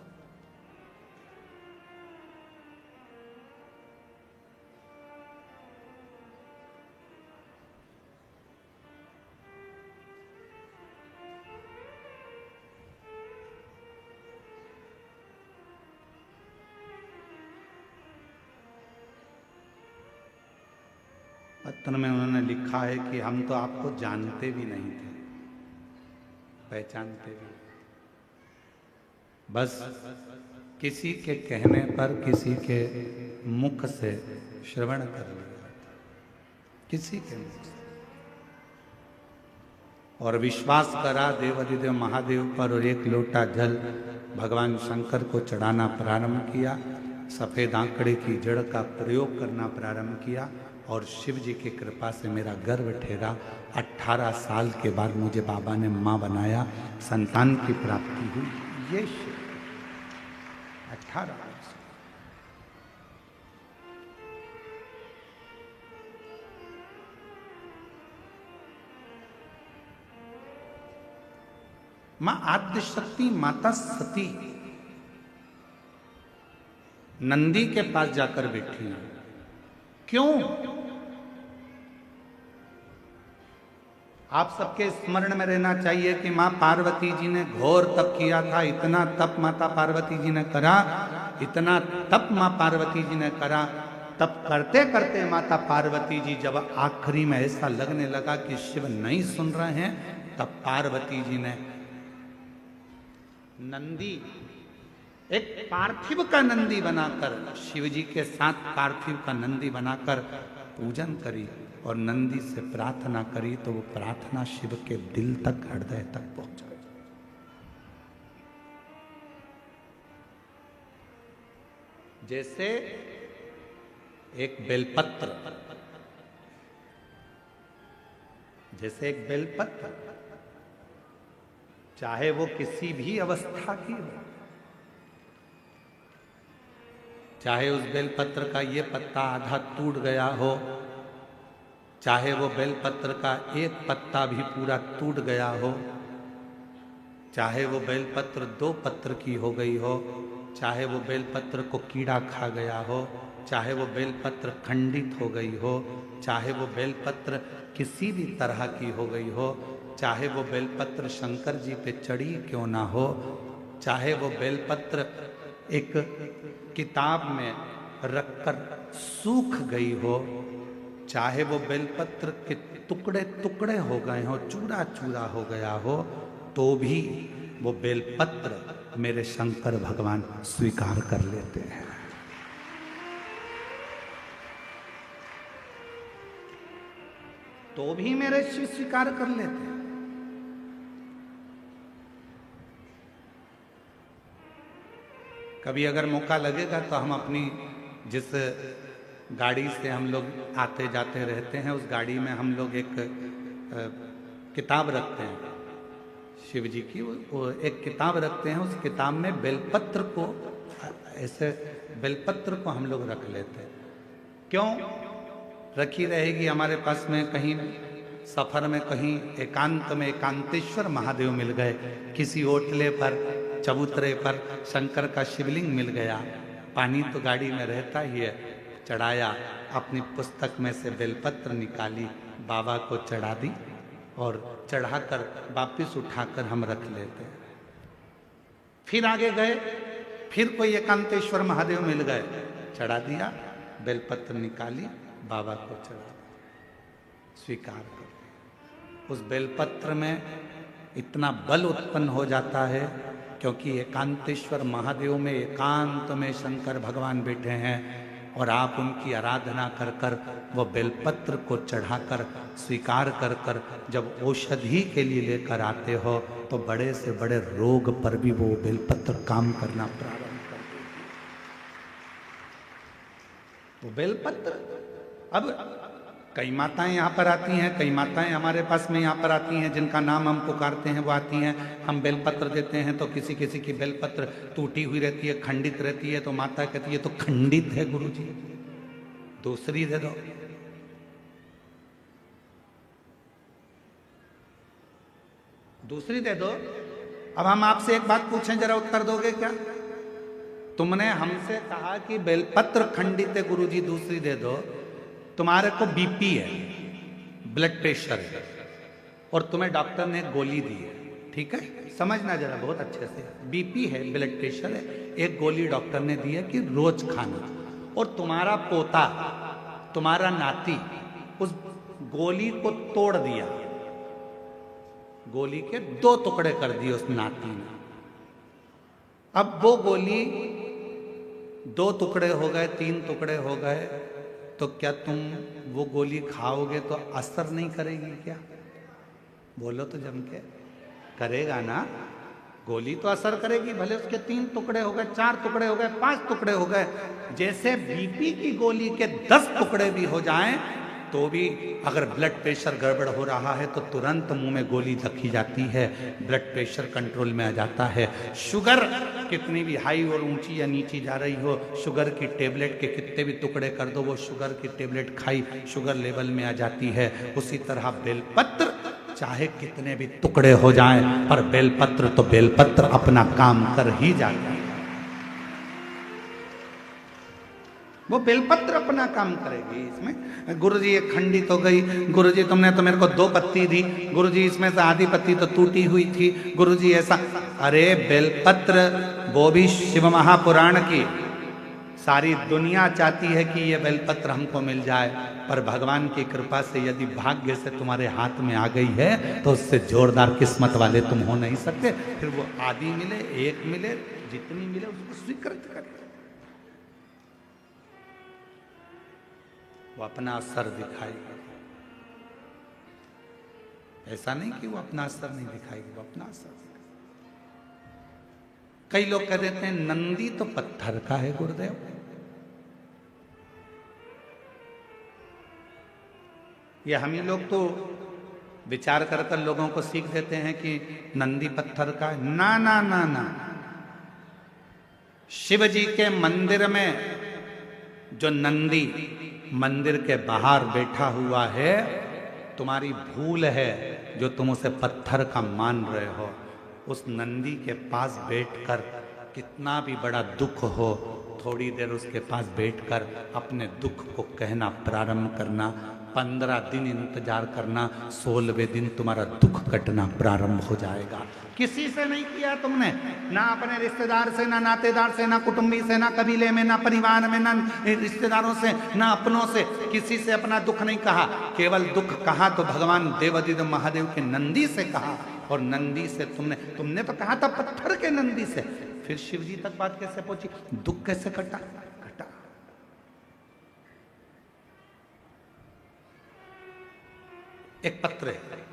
पत्र में उन्होंने लिखा है कि हम तो आपको जानते भी नहीं थे, पहचानते भी, बस किसी के कहने पर, किसी के मुख से श्रवण कर लिया, किसी के मुख से, और विश्वास करा देवादिदेव महादेव पर और एक लोटा जल भगवान शंकर को चढ़ाना प्रारंभ किया, सफेद आंकड़े की जड़ का प्रयोग करना प्रारंभ किया और शिव जी की कृपा से मेरा गर्भ ठहरा। 18 साल के बाद मुझे बाबा ने माँ बनाया, संतान की प्राप्ति हुई। ये शिव 18 वर्ष। मां आद्यशक्ति माता सती नंदी के पास जाकर बैठी है। क्यों? आप सबके स्मरण में रहना चाहिए कि मां पार्वती जी ने घोर तप किया था। इतना तप माता पार्वती जी ने करा, इतना तप मां पार्वती जी ने करा। तप करते करते माता पार्वती जी जब आखिरी में ऐसा लगने लगा कि शिव नहीं सुन रहे हैं, तब पार्वती जी ने नंदी, एक पार्थिव का नंदी बनाकर, शिव जी के साथ पार्थिव का नंदी बनाकर पूजन करी और नंदी से प्रार्थना करी, तो वो प्रार्थना शिव के दिल तक, हृदय तक पहुंचा। जैसे एक बेलपत्र, जैसे एक बेलपत्र, चाहे वो किसी भी अवस्था की हो, चाहे उस बेलपत्र का ये पत्ता आधा टूट गया हो, चाहे वो बेलपत्र का एक पत्ता भी पूरा टूट गया हो, चाहे वो बेलपत्र 2 पत्र की हो गई हो, चाहे वो बेलपत्र को कीड़ा खा गया हो, चाहे वो बेलपत्र खंडित हो गई हो, चाहे वो बेलपत्र किसी भी तरह की हो गई हो, चाहे वो बेलपत्र शंकर जी पे चढ़ी क्यों ना हो, चाहे वो बेलपत्र एक किताब में रखकर सूख गई हो, चाहे वो बेलपत्र के टुकड़े टुकड़े हो गए हो, चूरा चूरा हो गया हो, तो भी वो बेलपत्र मेरे शंकर भगवान स्वीकार कर लेते हैं। तो भी मेरे शिव स्वीकार कर लेते हैं। कभी अगर मौका लगेगा तो हम अपनी जिस गाड़ी से हम लोग आते जाते रहते हैं, उस गाड़ी में हम लोग एक किताब रखते हैं शिव जी की, वो एक किताब रखते हैं। उस किताब में बेलपत्र को, ऐसे बेलपत्र को हम लोग रख लेते हैं। क्यों रखी रहेगी? हमारे पास में कहीं सफर में कहीं एकांत में एकांतेश्वर महादेव मिल गए, किसी ओटले पर चबूतरे पर शंकर का शिवलिंग मिल गया, पानी तो गाड़ी में रहता ही है, चढ़ाया, अपनी पुस्तक में से बेलपत्र निकाली, बाबा को चढ़ा दी और चढ़ाकर वापिस उठाकर हम रख लेते हैं। फिर आगे गए, फिर कोई एकांतेश्वर महादेव मिल गए, चढ़ा दिया, बेलपत्र निकाली, बाबा को चढ़ा, स्वीकार कर। उस बेलपत्र में इतना बल उत्पन्न हो जाता है, क्योंकि एकांतेश्वर महादेव में एकांत में शंकर भगवान बैठे हैं और आप उनकी आराधना कर कर वो बेलपत्र को चढ़ाकर स्वीकार कर कर जब औषधि के लिए लेकर आते हो, तो बड़े से बड़े रोग पर भी वो बेलपत्र काम करना प्रारंभ कर देती है। वो बेलपत्र, अब कई माताएं यहाँ पर आती हैं, कई माताएं हमारे पास में यहाँ पर आती हैं, जिनका नाम हम पुकारते हैं वो आती हैं, हम बेलपत्र देते हैं तो किसी किसी की बेलपत्र टूटी हुई रहती है, खंडित रहती है, तो माता कहती है तो खंडित है गुरुजी, दूसरी दे दो। दूसरी दे दो। अब हम आपसे एक बात पूछें, जरा उत्तर दोगे क्या? तुमने हमसे कहा कि बेलपत्र खंडित है गुरुजी, दूसरी दे दो। तुम्हारे को बीपी है, ब्लड प्रेशर है, और तुम्हें डॉक्टर ने गोली दी है, ठीक है, समझना जरा बहुत अच्छे से, बीपी है, ब्लड प्रेशर है, एक गोली डॉक्टर ने दी है कि रोज खाना, और तुम्हारा पोता, तुम्हारा नाती उस गोली को तोड़ दिया, गोली के 2 टुकड़े कर दिए उस नाती ने। अब वो गोली 2 टुकड़े हो गए, 3 टुकड़े हो गए, तो क्या तुम वो गोली खाओगे तो असर नहीं करेगी क्या? बोलो तो जम के, करेगा ना? गोली तो असर करेगी, भले उसके 3 टुकड़े हो गए, 4 टुकड़े हो गए, 5 टुकड़े हो गए। जैसे बीपी की गोली के 10 टुकड़े भी हो जाएं, तो भी अगर ब्लड प्रेशर गड़बड़ हो रहा है तो तुरंत मुंह में गोली रखी जाती है, ब्लड प्रेशर कंट्रोल में आ जाता है। शुगर कितनी भी हाई और ऊंची या नीची जा रही हो, शुगर की टेबलेट के कितने भी टुकड़े कर दो, वो शुगर की टेबलेट खाई, शुगर लेवल में आ जाती है। उसी तरह बेलपत्र चाहे कितने भी टुकड़े हो जाएं, पर बेलपत्र तो बेलपत्र अपना काम कर ही जाता है। वो बेलपत्र अपना काम करेगी। इसमें गुरुजी ये खंडित हो गई, गुरुजी तुमने तो मेरे को 2 पत्ती दी, गुरुजी इसमें से आधी पत्ती तो टूटी हुई थी, गुरुजी ऐसा। अरे बेलपत्र वो भी शिव महापुराण की, सारी दुनिया चाहती है कि ये बेलपत्र हमको मिल जाए, पर भगवान की कृपा से यदि भाग्य से तुम्हारे हाथ में आ गई है तो उससे जोरदार किस्मत वाले तुम हो नहीं सकते। फिर वो आधी मिले, 1 मिले, जितनी मिले उसको स्वीकृत कर, वो अपना असर दिखाएगी। ऐसा नहीं कि वो अपना असर नहीं दिखाएगी, वो अपना असर दिखाएगी। कई लोग कह देते हैं नंदी तो पत्थर का है गुरुदेव, ये हम ही लोग तो विचार कर कर लोगों को सीख देते हैं कि नंदी पत्थर का है। ना ना ना ना, शिव जी के मंदिर में जो नंदी मंदिर के बाहर बैठा हुआ है, तुम्हारी भूल है जो तुम उसे पत्थर का मान रहे हो। उस नंदी के पास बैठकर कितना भी बड़ा दुख हो, थोड़ी देर उसके पास बैठकर अपने दुख को कहना प्रारंभ करना, 15 दिन इंतजार करना, 16वें दिन तुम्हारा दुख कटना प्रारंभ हो जाएगा। किसी से नहीं किया तुमने, ना अपने रिश्तेदार से, ना नातेदार से, ना कुटुंबी से, ना कबीले में, ना परिवार में, ना रिश्तेदारों से, ना अपनों से, किसी से अपना दुख नहीं कहा। केवल दुख कहा तो भगवान देवादिदेव महादेव के नंदी से कहा, और नंदी से तुमने तो कहा था पत्थर के नंदी से। फिर शिव जी तक बात कैसे पहुंची, दुख कैसे कटा? एक पत्र है,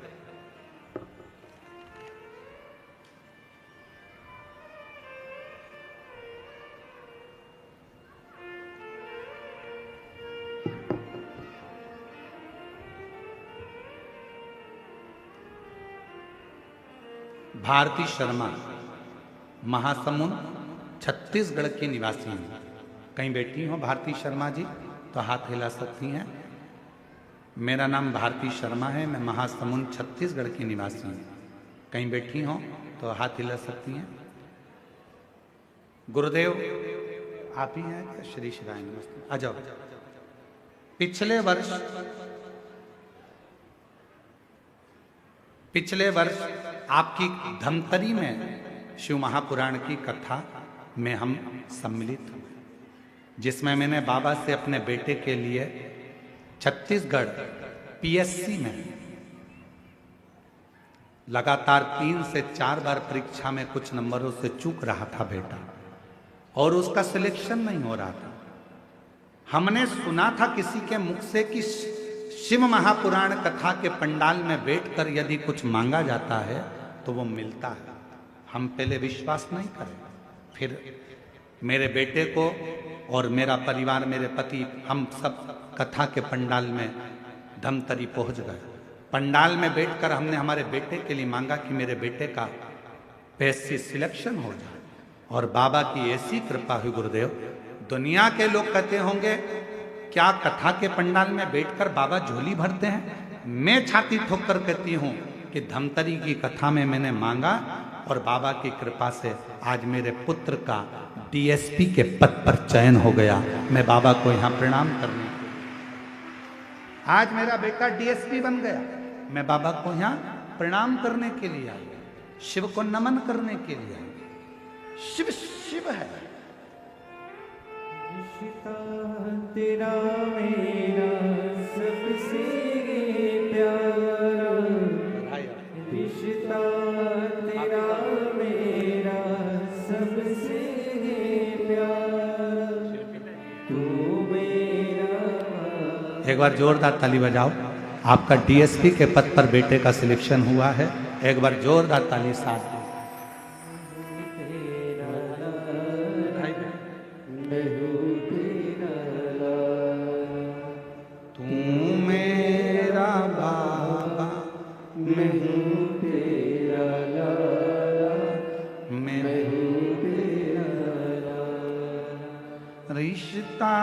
भारती शर्मा, महासमुंद, छत्तीसगढ़ की निवासी हैं। कहीं बैठी हो भारती शर्मा जी तो हाथ हिला सकती हैं। मेरा नाम भारती शर्मा है, मैं महासमुंद छत्तीसगढ़ की निवासी हूँ। कहीं बैठी हो तो हाथ हिला सकती हैं। गुरुदेव आप ही हैं? श्री शिवाय नमस्ते, आ जाओ। पिछले वर्ष आपकी धमतरी में शिव महापुराण की कथा में हम सम्मिलित हुए, जिसमें मैंने बाबा से अपने बेटे के लिए छत्तीसगढ़ पीएससी में लगातार 3 से 4 बार परीक्षा में कुछ नंबरों से चूक रहा था बेटा, और उसका सिलेक्शन नहीं हो रहा था। हमने सुना था किसी के मुख से कि शिव महापुराण कथा के पंडाल में बैठकर यदि कुछ मांगा जाता है तो वो मिलता है। हम पहले विश्वास नहीं करें, फिर मेरे बेटे को और मेरा परिवार, मेरे पति, हम सब कथा के पंडाल में धमतरी पहुंच गए। पंडाल में बैठकर हमने हमारे बेटे के लिए मांगा कि मेरे बेटे का पीएससी सिलेक्शन हो जाए, और बाबा की ऐसी कृपा हुई गुरुदेव। दुनिया के लोग कहते होंगे क्या कथा के पंडाल में बैठकर बाबा झोली भरते हैं? मैं छाती ठोककर कहती हूँ कि धमतरी की कथा में मैंने मांगा, और बाबा की कृपा से आज मेरे पुत्र का डीएसपी के पद पर चयन हो गया। मैं बाबा को यहाँ प्रणाम करने, आज मेरा बेटा डीएसपी बन गया। मैं बाबा को यहाँ प्रणाम करने के लिए आई, शिव को नमन करने के लिए आई। शिव शिव है। रिश्ता तेरा मेरा सबसे प्यारा, रिश्ता तेरा मेरा सबसे प्यारा, तू मेरा। एक बार जोरदार ताली बजाओ। आपका डीएसपी के पद पर बेटे का सिलेक्शन हुआ है। एक बार जोरदार ताली साथ। तू मेरा बाबा, मैं हूँ तेरा लाला, मैं हूँ तेरा लाला। रिश्ता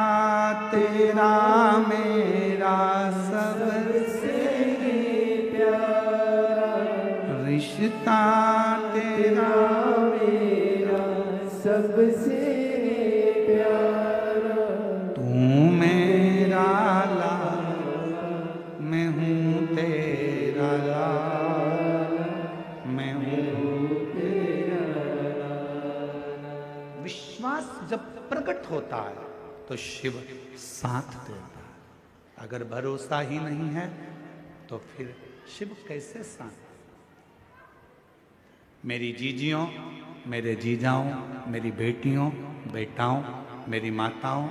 तेरा मेरा सबसे प्यारा, रिश्ता तेरा मेरा सबसे प्यारा, तू मेरा लाला, मैं हूँ तेरा लाला, मैं हूँ तेरा लाला। विश्वास जब प्रकट होता है तो शिव साथ देता है। अगर भरोसा ही नहीं है तो फिर शिव कैसे साथ? मेरी जीजियों, मेरे जीजाओं, मेरी बेटियों, बेटाओं, मेरी माताओं,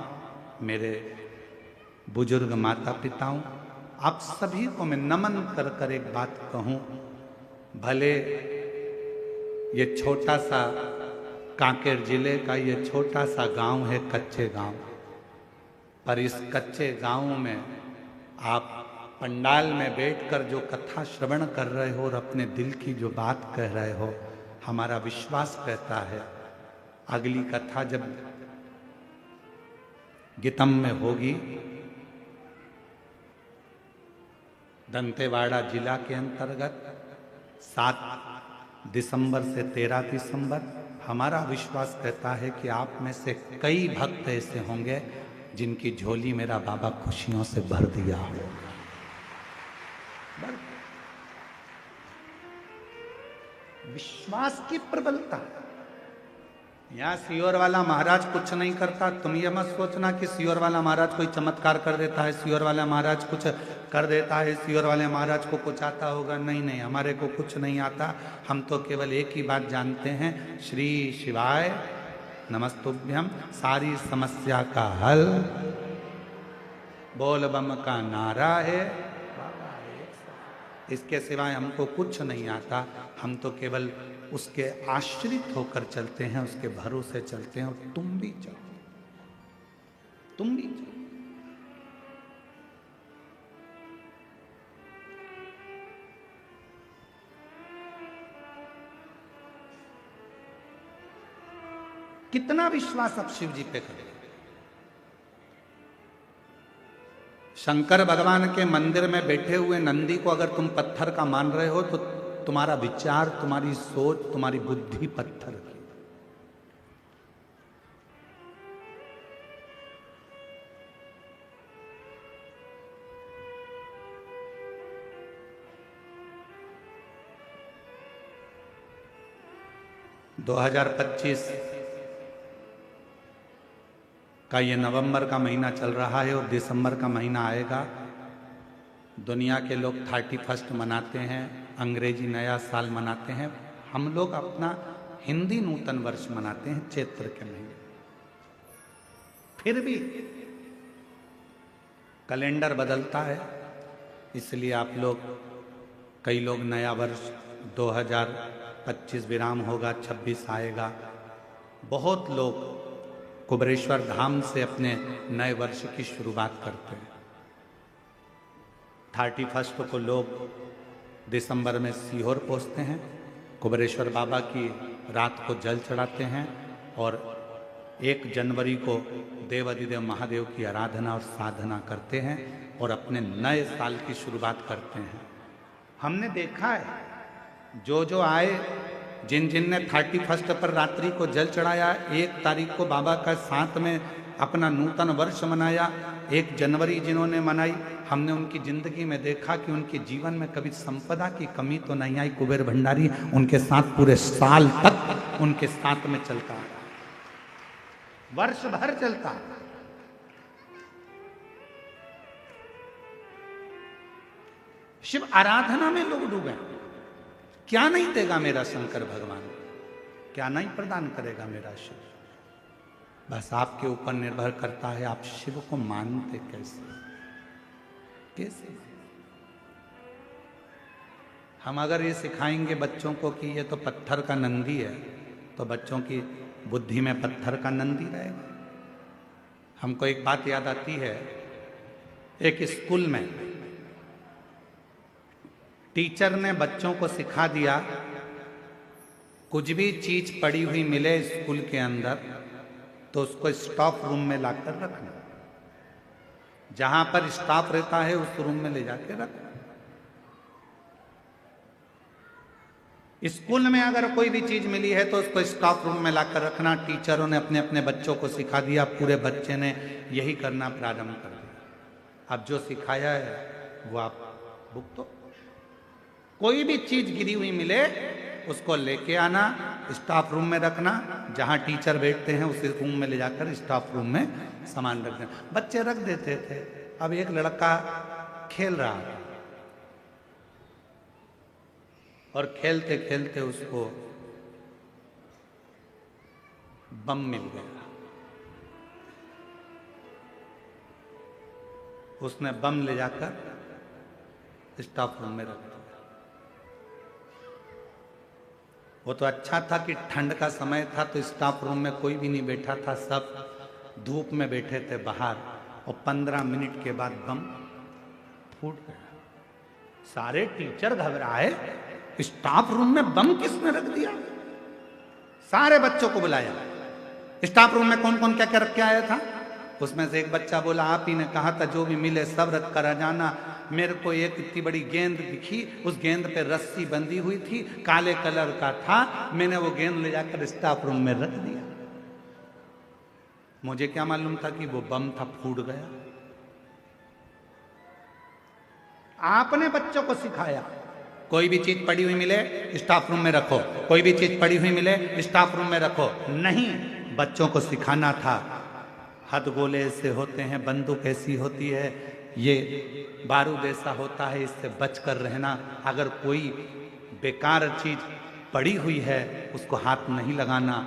मेरे बुजुर्ग माता पिताओं, आप सभी को मैं नमन कर कर एक बात कहूं। भले ये छोटा सा कांकेर जिले का ये छोटा सा गांव है, कच्चे गांव, पर इस कच्चे गांव में आप पंडाल में बैठकर जो कथा श्रवण कर रहे हो और अपने दिल की जो बात कह रहे हो, हमारा विश्वास कहता है अगली कथा जब गीतम में होगी, दंतेवाड़ा जिला के अंतर्गत 7 दिसंबर से 13 दिसंबर, हमारा विश्वास कहता है कि आप में से कई भक्त ऐसे होंगे जिनकी झोली मेरा बाबा खुशियों से भर दिया हो। विश्वास की प्रबलता। यहाँ सियोर वाला महाराज कुछ नहीं करता, तुम ये मत सोचना कि सियोर वाला महाराज कोई चमत्कार कर देता है, सियोर वाला महाराज कुछ कर देता है, सियोर वाले महाराज को कुछ आता होगा। नहीं नहीं, हमारे को कुछ नहीं आता। हम तो केवल एक ही बात जानते हैं, श्री शिवाय नमस्तुभ्यम, सारी समस्या का हल बोल बम का नारा है। इसके सिवाय हमको कुछ नहीं आता। हम तो केवल उसके आश्रित होकर चलते हैं, उसके भरोसे चलते हैं। और तुम भी चलो, तुम भी चलो। कितना विश्वास अब शिव जी पे करें। शंकर भगवान के मंदिर में बैठे हुए नंदी को अगर तुम पत्थर का मान रहे हो तो तुम्हारा विचार, तुम्हारी सोच, तुम्हारी बुद्धि पत्थर की। दो 2025 का ये नवंबर का महीना चल रहा है और दिसंबर का महीना आएगा। दुनिया के लोग 31 मनाते हैं, अंग्रेजी नया साल मनाते हैं। हम लोग अपना हिंदी नूतन वर्ष मनाते हैं चैत्र के महीने। फिर भी कैलेंडर बदलता है, इसलिए आप लोग, कई लोग नया वर्ष 2025 विराम होगा, 26 आएगा। बहुत लोग कुबेरेश्वर धाम से अपने नए वर्ष की शुरुआत करते हैं। 31 को लोग दिसंबर में सीहोर पहुंचते हैं, कुबेरेश्वर बाबा की रात को जल चढ़ाते हैं और 1 जनवरी को देवाधिदेव महादेव की आराधना और साधना करते हैं और अपने नए साल की शुरुआत करते हैं। हमने देखा है जो आए, जिन ने 31 पर रात्रि को जल चढ़ाया, 1 तारीख को बाबा का साथ में अपना नूतन वर्ष मनाया, 1 जनवरी जिन्होंने मनाई, हमने उनकी जिंदगी में देखा कि उनके जीवन में कभी संपदा की कमी तो नहीं आई। कुबेर भंडारी उनके साथ पूरे साल तक उनके साथ में चलता है, वर्ष भर चलता। शिव आराधना में लोग डूबे। क्या नहीं देगा मेरा शंकर भगवान, क्या नहीं प्रदान करेगा मेरा शिव। बस आपके ऊपर निर्भर करता है आप शिव को मानते कैसे। हम अगर ये सिखाएंगे बच्चों को कि ये तो पत्थर का नंदी है, तो बच्चों की बुद्धि में पत्थर का नंदी रहेगा। हमको एक बात याद आती है, एक स्कूल में टीचर ने बच्चों को सिखा दिया, कुछ भी चीज पड़ी हुई मिले स्कूल के अंदर तो उसको स्टाफ रूम में लाकर रखना। जहां पर स्टाफ रहता है उस रूम में ले जाके रखना। स्कूल में अगर कोई भी चीज मिली है तो उसको स्टाफ रूम में लाकर रखना। टीचरों ने अपने अपने बच्चों को सिखा दिया, पूरे बच्चे ने यही करना प्रारंभ कर दिया। अब जो सिखाया है वो आप भुगतो। कोई भी चीज गिरी हुई मिले उसको लेके आना, स्टाफ रूम में रखना। जहां टीचर बैठते हैं उसी रूम में ले जाकर स्टाफ रूम में सामान रख देना। बच्चे रख देते थे। अब एक लड़का खेल रहा था और खेलते खेलते उसको बम मिल गया। उसने बम ले जाकर स्टाफ रूम में रख दिया। वो तो अच्छा था कि ठंड का समय था तो स्टाफ रूम में कोई भी नहीं बैठा था, सब धूप में बैठे थे बाहर। और 15 मिनट के बाद बम फूट गया। सारे टीचर घबराए, स्टाफ रूम में बम किसने रख दिया। सारे बच्चों को बुलाया। स्टाफ रूम में कौन कौन क्या क्या रख के आया था। उसमें से एक बच्चा बोला, आप ही ने कहा था जो भी मिले सब रख कर आ जाना। मेरे को एक इतनी बड़ी गेंद दिखी, उस गेंद पे रस्सी बंधी हुई थी, काले कलर का था, मैंने वो गेंद ले जाकर स्टाफ रूम में रख दिया। मुझे क्या मालूम था कि वो बम था, फूट गया। आपने बच्चों को सिखाया कोई भी चीज पड़ी हुई मिले स्टाफ रूम में रखो, कोई भी चीज पड़ी हुई मिले स्टाफ रूम में रखो, नहीं, बच्चों को सिखाना था हद गोले ऐसे होते हैं, बंदूक ऐसी होती है, ये बारूद ऐसा होता है, इससे बचकर रहना। अगर कोई बेकार चीज पड़ी हुई है उसको हाथ नहीं लगाना।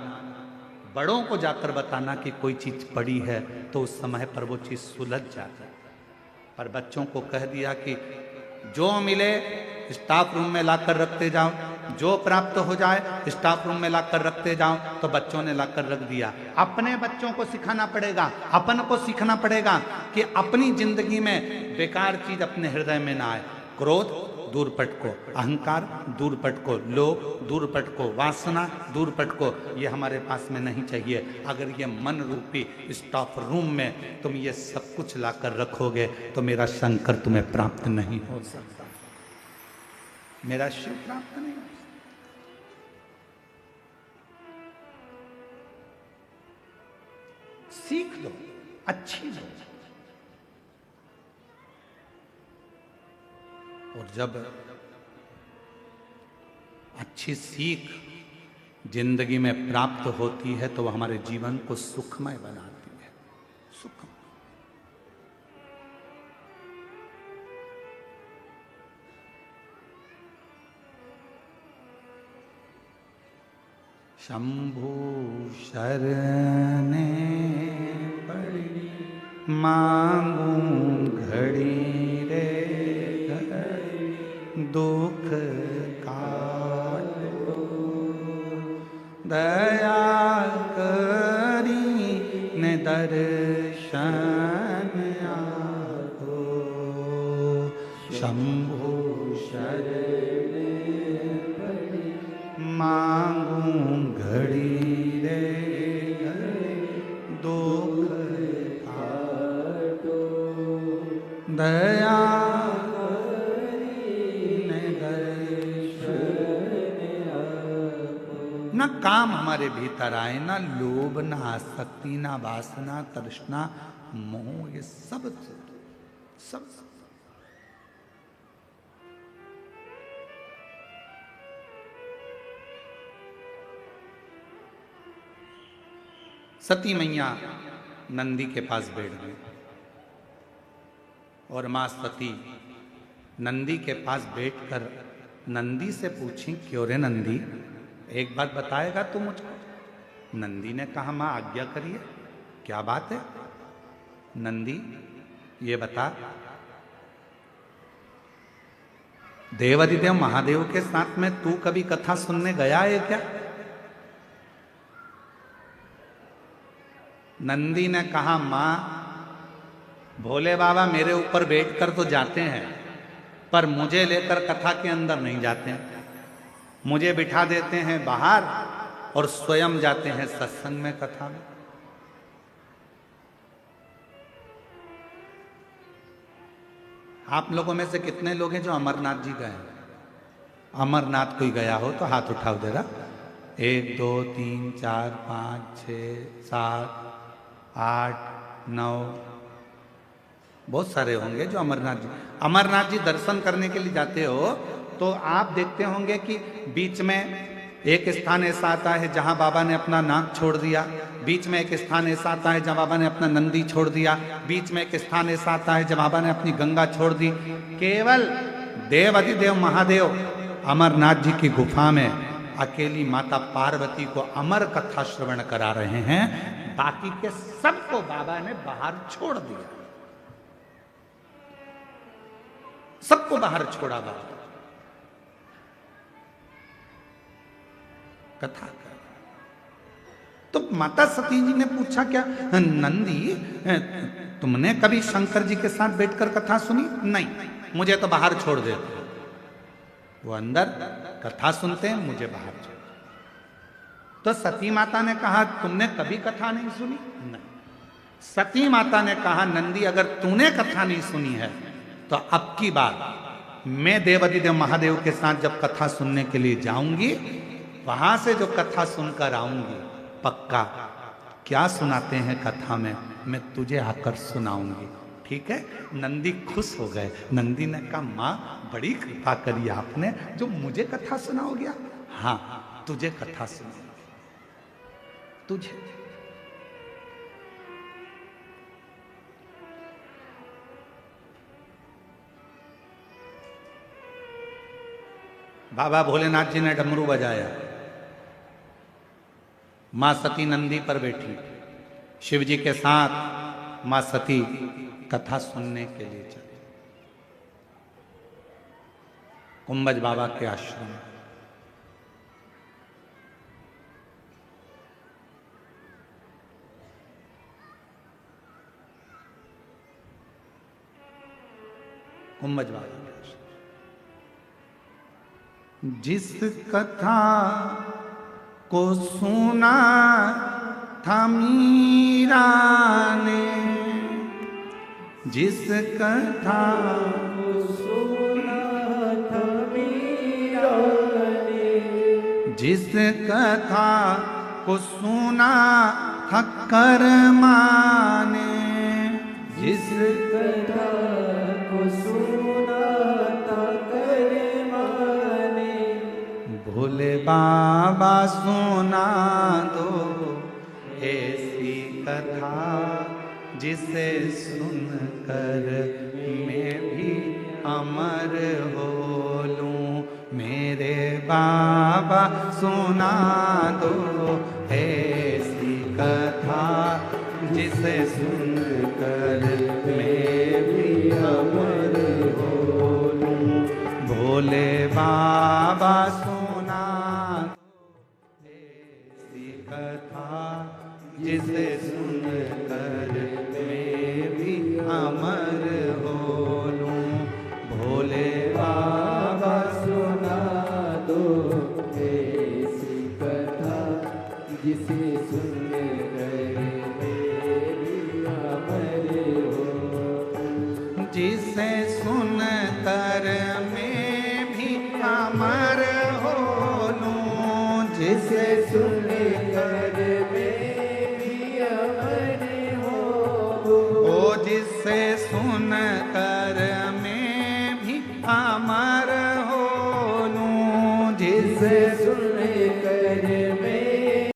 बड़ों को जाकर बताना कि कोई चीज पड़ी है तो उस समय पर वो चीज सुलझ जाती है। पर बच्चों को कह दिया कि जो मिले स्टाफ रूम में लाकर रखते जाओ, जो प्राप्त हो जाए स्टाफ रूम में लाकर रखते जाओ। तो बच्चों ने लाकर रख दिया। अपने बच्चों को सिखाना पड़ेगा, अपन को सीखना पड़ेगा कि अपनी जिंदगी में बेकार चीज अपने हृदय में ना आए। क्रोध दूर पटको, अहंकार दूर पटको, लोभ दूर पटको, वासना दूर पटको, ये हमारे पास में नहीं चाहिए। अगर ये मन रूपी स्टाफ रूम में तुम ये सब कुछ लाकर रखोगे तो मेरा शंकर तुम्हें प्राप्त नहीं हो सकता, मेरा शिव प्राप्त नहीं हो सकता। सीख लो, अच्छी लो। और जब अच्छी सीख जिंदगी में प्राप्त होती है तो वह हमारे जीवन को सुखमय बनाती है। सुखमय। शंभु शरणे पड़ी मांगू घड़ी रे दुख काटो, दया करी ने दर्शन आगो। शंभु शरण मांगू घड़ी रे दुख काटो, दया न काम हमारे भीतर आए, ना लोभ, ना आसक्ति, ना वासना, तृष्णा, मोह, ये सब सब सती मैया नंदी के पास बैठ गई और मां सती नंदी के पास बैठकर नंदी से पूछी, क्यों रे नंदी, एक बात बताएगा तू मुझको? नंदी ने कहा, मां आज्ञा करिए, क्या बात है? नंदी ये बता, देवादिदेव महादेव के साथ में तू कभी कथा सुनने गया है क्या? नंदी ने कहा, मां भोले बाबा मेरे ऊपर बैठकर तो जाते हैं पर मुझे लेकर कथा के अंदर नहीं जाते हैं। मुझे बिठा देते हैं बाहर और स्वयं जाते हैं सत्संग में, कथा में। आप लोगों में से कितने लोग हैं जो अमरनाथ जी गए? अमरनाथ कोई गया हो तो हाथ उठाओ जरा। 1 2 3 4 5 6 7 8 9, बहुत सारे होंगे जो अमरनाथ जी दर्शन करने के लिए जाते हो तो आप देखते होंगे कि बीच में एक स्थान ऐसा आता है जहां बाबा ने अपना नाक छोड़ दिया, बीच में एक स्थान ऐसा आता है जहां बाबा ने अपना नंदी छोड़ दिया, बीच में एक स्थान ऐसा आता है जहां बाबा ने अपनी गंगा छोड़ दी। केवल देवादिदेव महादेव अमरनाथ जी की गुफा में अकेली माता पार्वती को अमर कथा श्रवण करा रहे हैं, बाकी के सबको बाबा ने बाहर छोड़ दिया, सबको बाहर छोड़ा बाबा। कथा तो माता सती जी ने पूछा, क्या नंदी तुमने कभी शंकर जी के साथ बैठकर कथा सुनी? नहीं, मुझे तो बाहर छोड़ देते, वो अंदर कथा सुनते हैं, मुझे बाहर छोड़। तो सती माता ने कहा, तुमने कभी कथा नहीं सुनी? नहीं। सती माता ने कहा, नंदी अगर तूने कथा नहीं सुनी है तो अब की बार मैं देवादिदेव महादेव के साथ जब कथा सुनने के लिए जाऊंगी, वहां से जो कथा सुनकर आऊंगी, पक्का क्या सुनाते हैं कथा में, मैं तुझे आकर सुनाऊंगी। ठीक है। नंदी खुश हो गए। नंदी ने कहा माँ बड़ी कृपा करी आपने, जो मुझे कथा सुनाओ गया। हाँ तुझे कथा सुनाओ, तुझे। बाबा भोलेनाथ जी ने डमरू बजाया, मां सती नंदी पर बैठी, शिव जी के साथ मां सती कथा सुनने के लिए चली कुंभज बाबा के आश्रम। कुंभज बाबा के आश्रम। जिस कथा को सुना था मीरा ने, जिस कथा को सुना था मीरा ने, जिस कथा को सुना था कर्मा ने, जिस कथा को सुना था कर्मा ने, भोले बाबा सुना दो ऐसी कथा जिसे सुनकर मैं भी अमर हो लूं। मेरे बाबा सुना दो ऐसी कथा जिसे सुनकर मैं भी अमर हो लूं। भोले बाबा सुना दो ऐसी कथा जिसे सुनकर मैं भी अमर हो लूं। भोले बाबा सुना दो ऐसी कथा जिसे सुनकर मैं भी अमर हो, जिसे सुनकर मैं भी अमर हो लूं। जिसे सुनकर मैं भी अमर हो, ओ जिसे सुनकर मैं भी अमर हो लूं। जिसे सुनकर मैं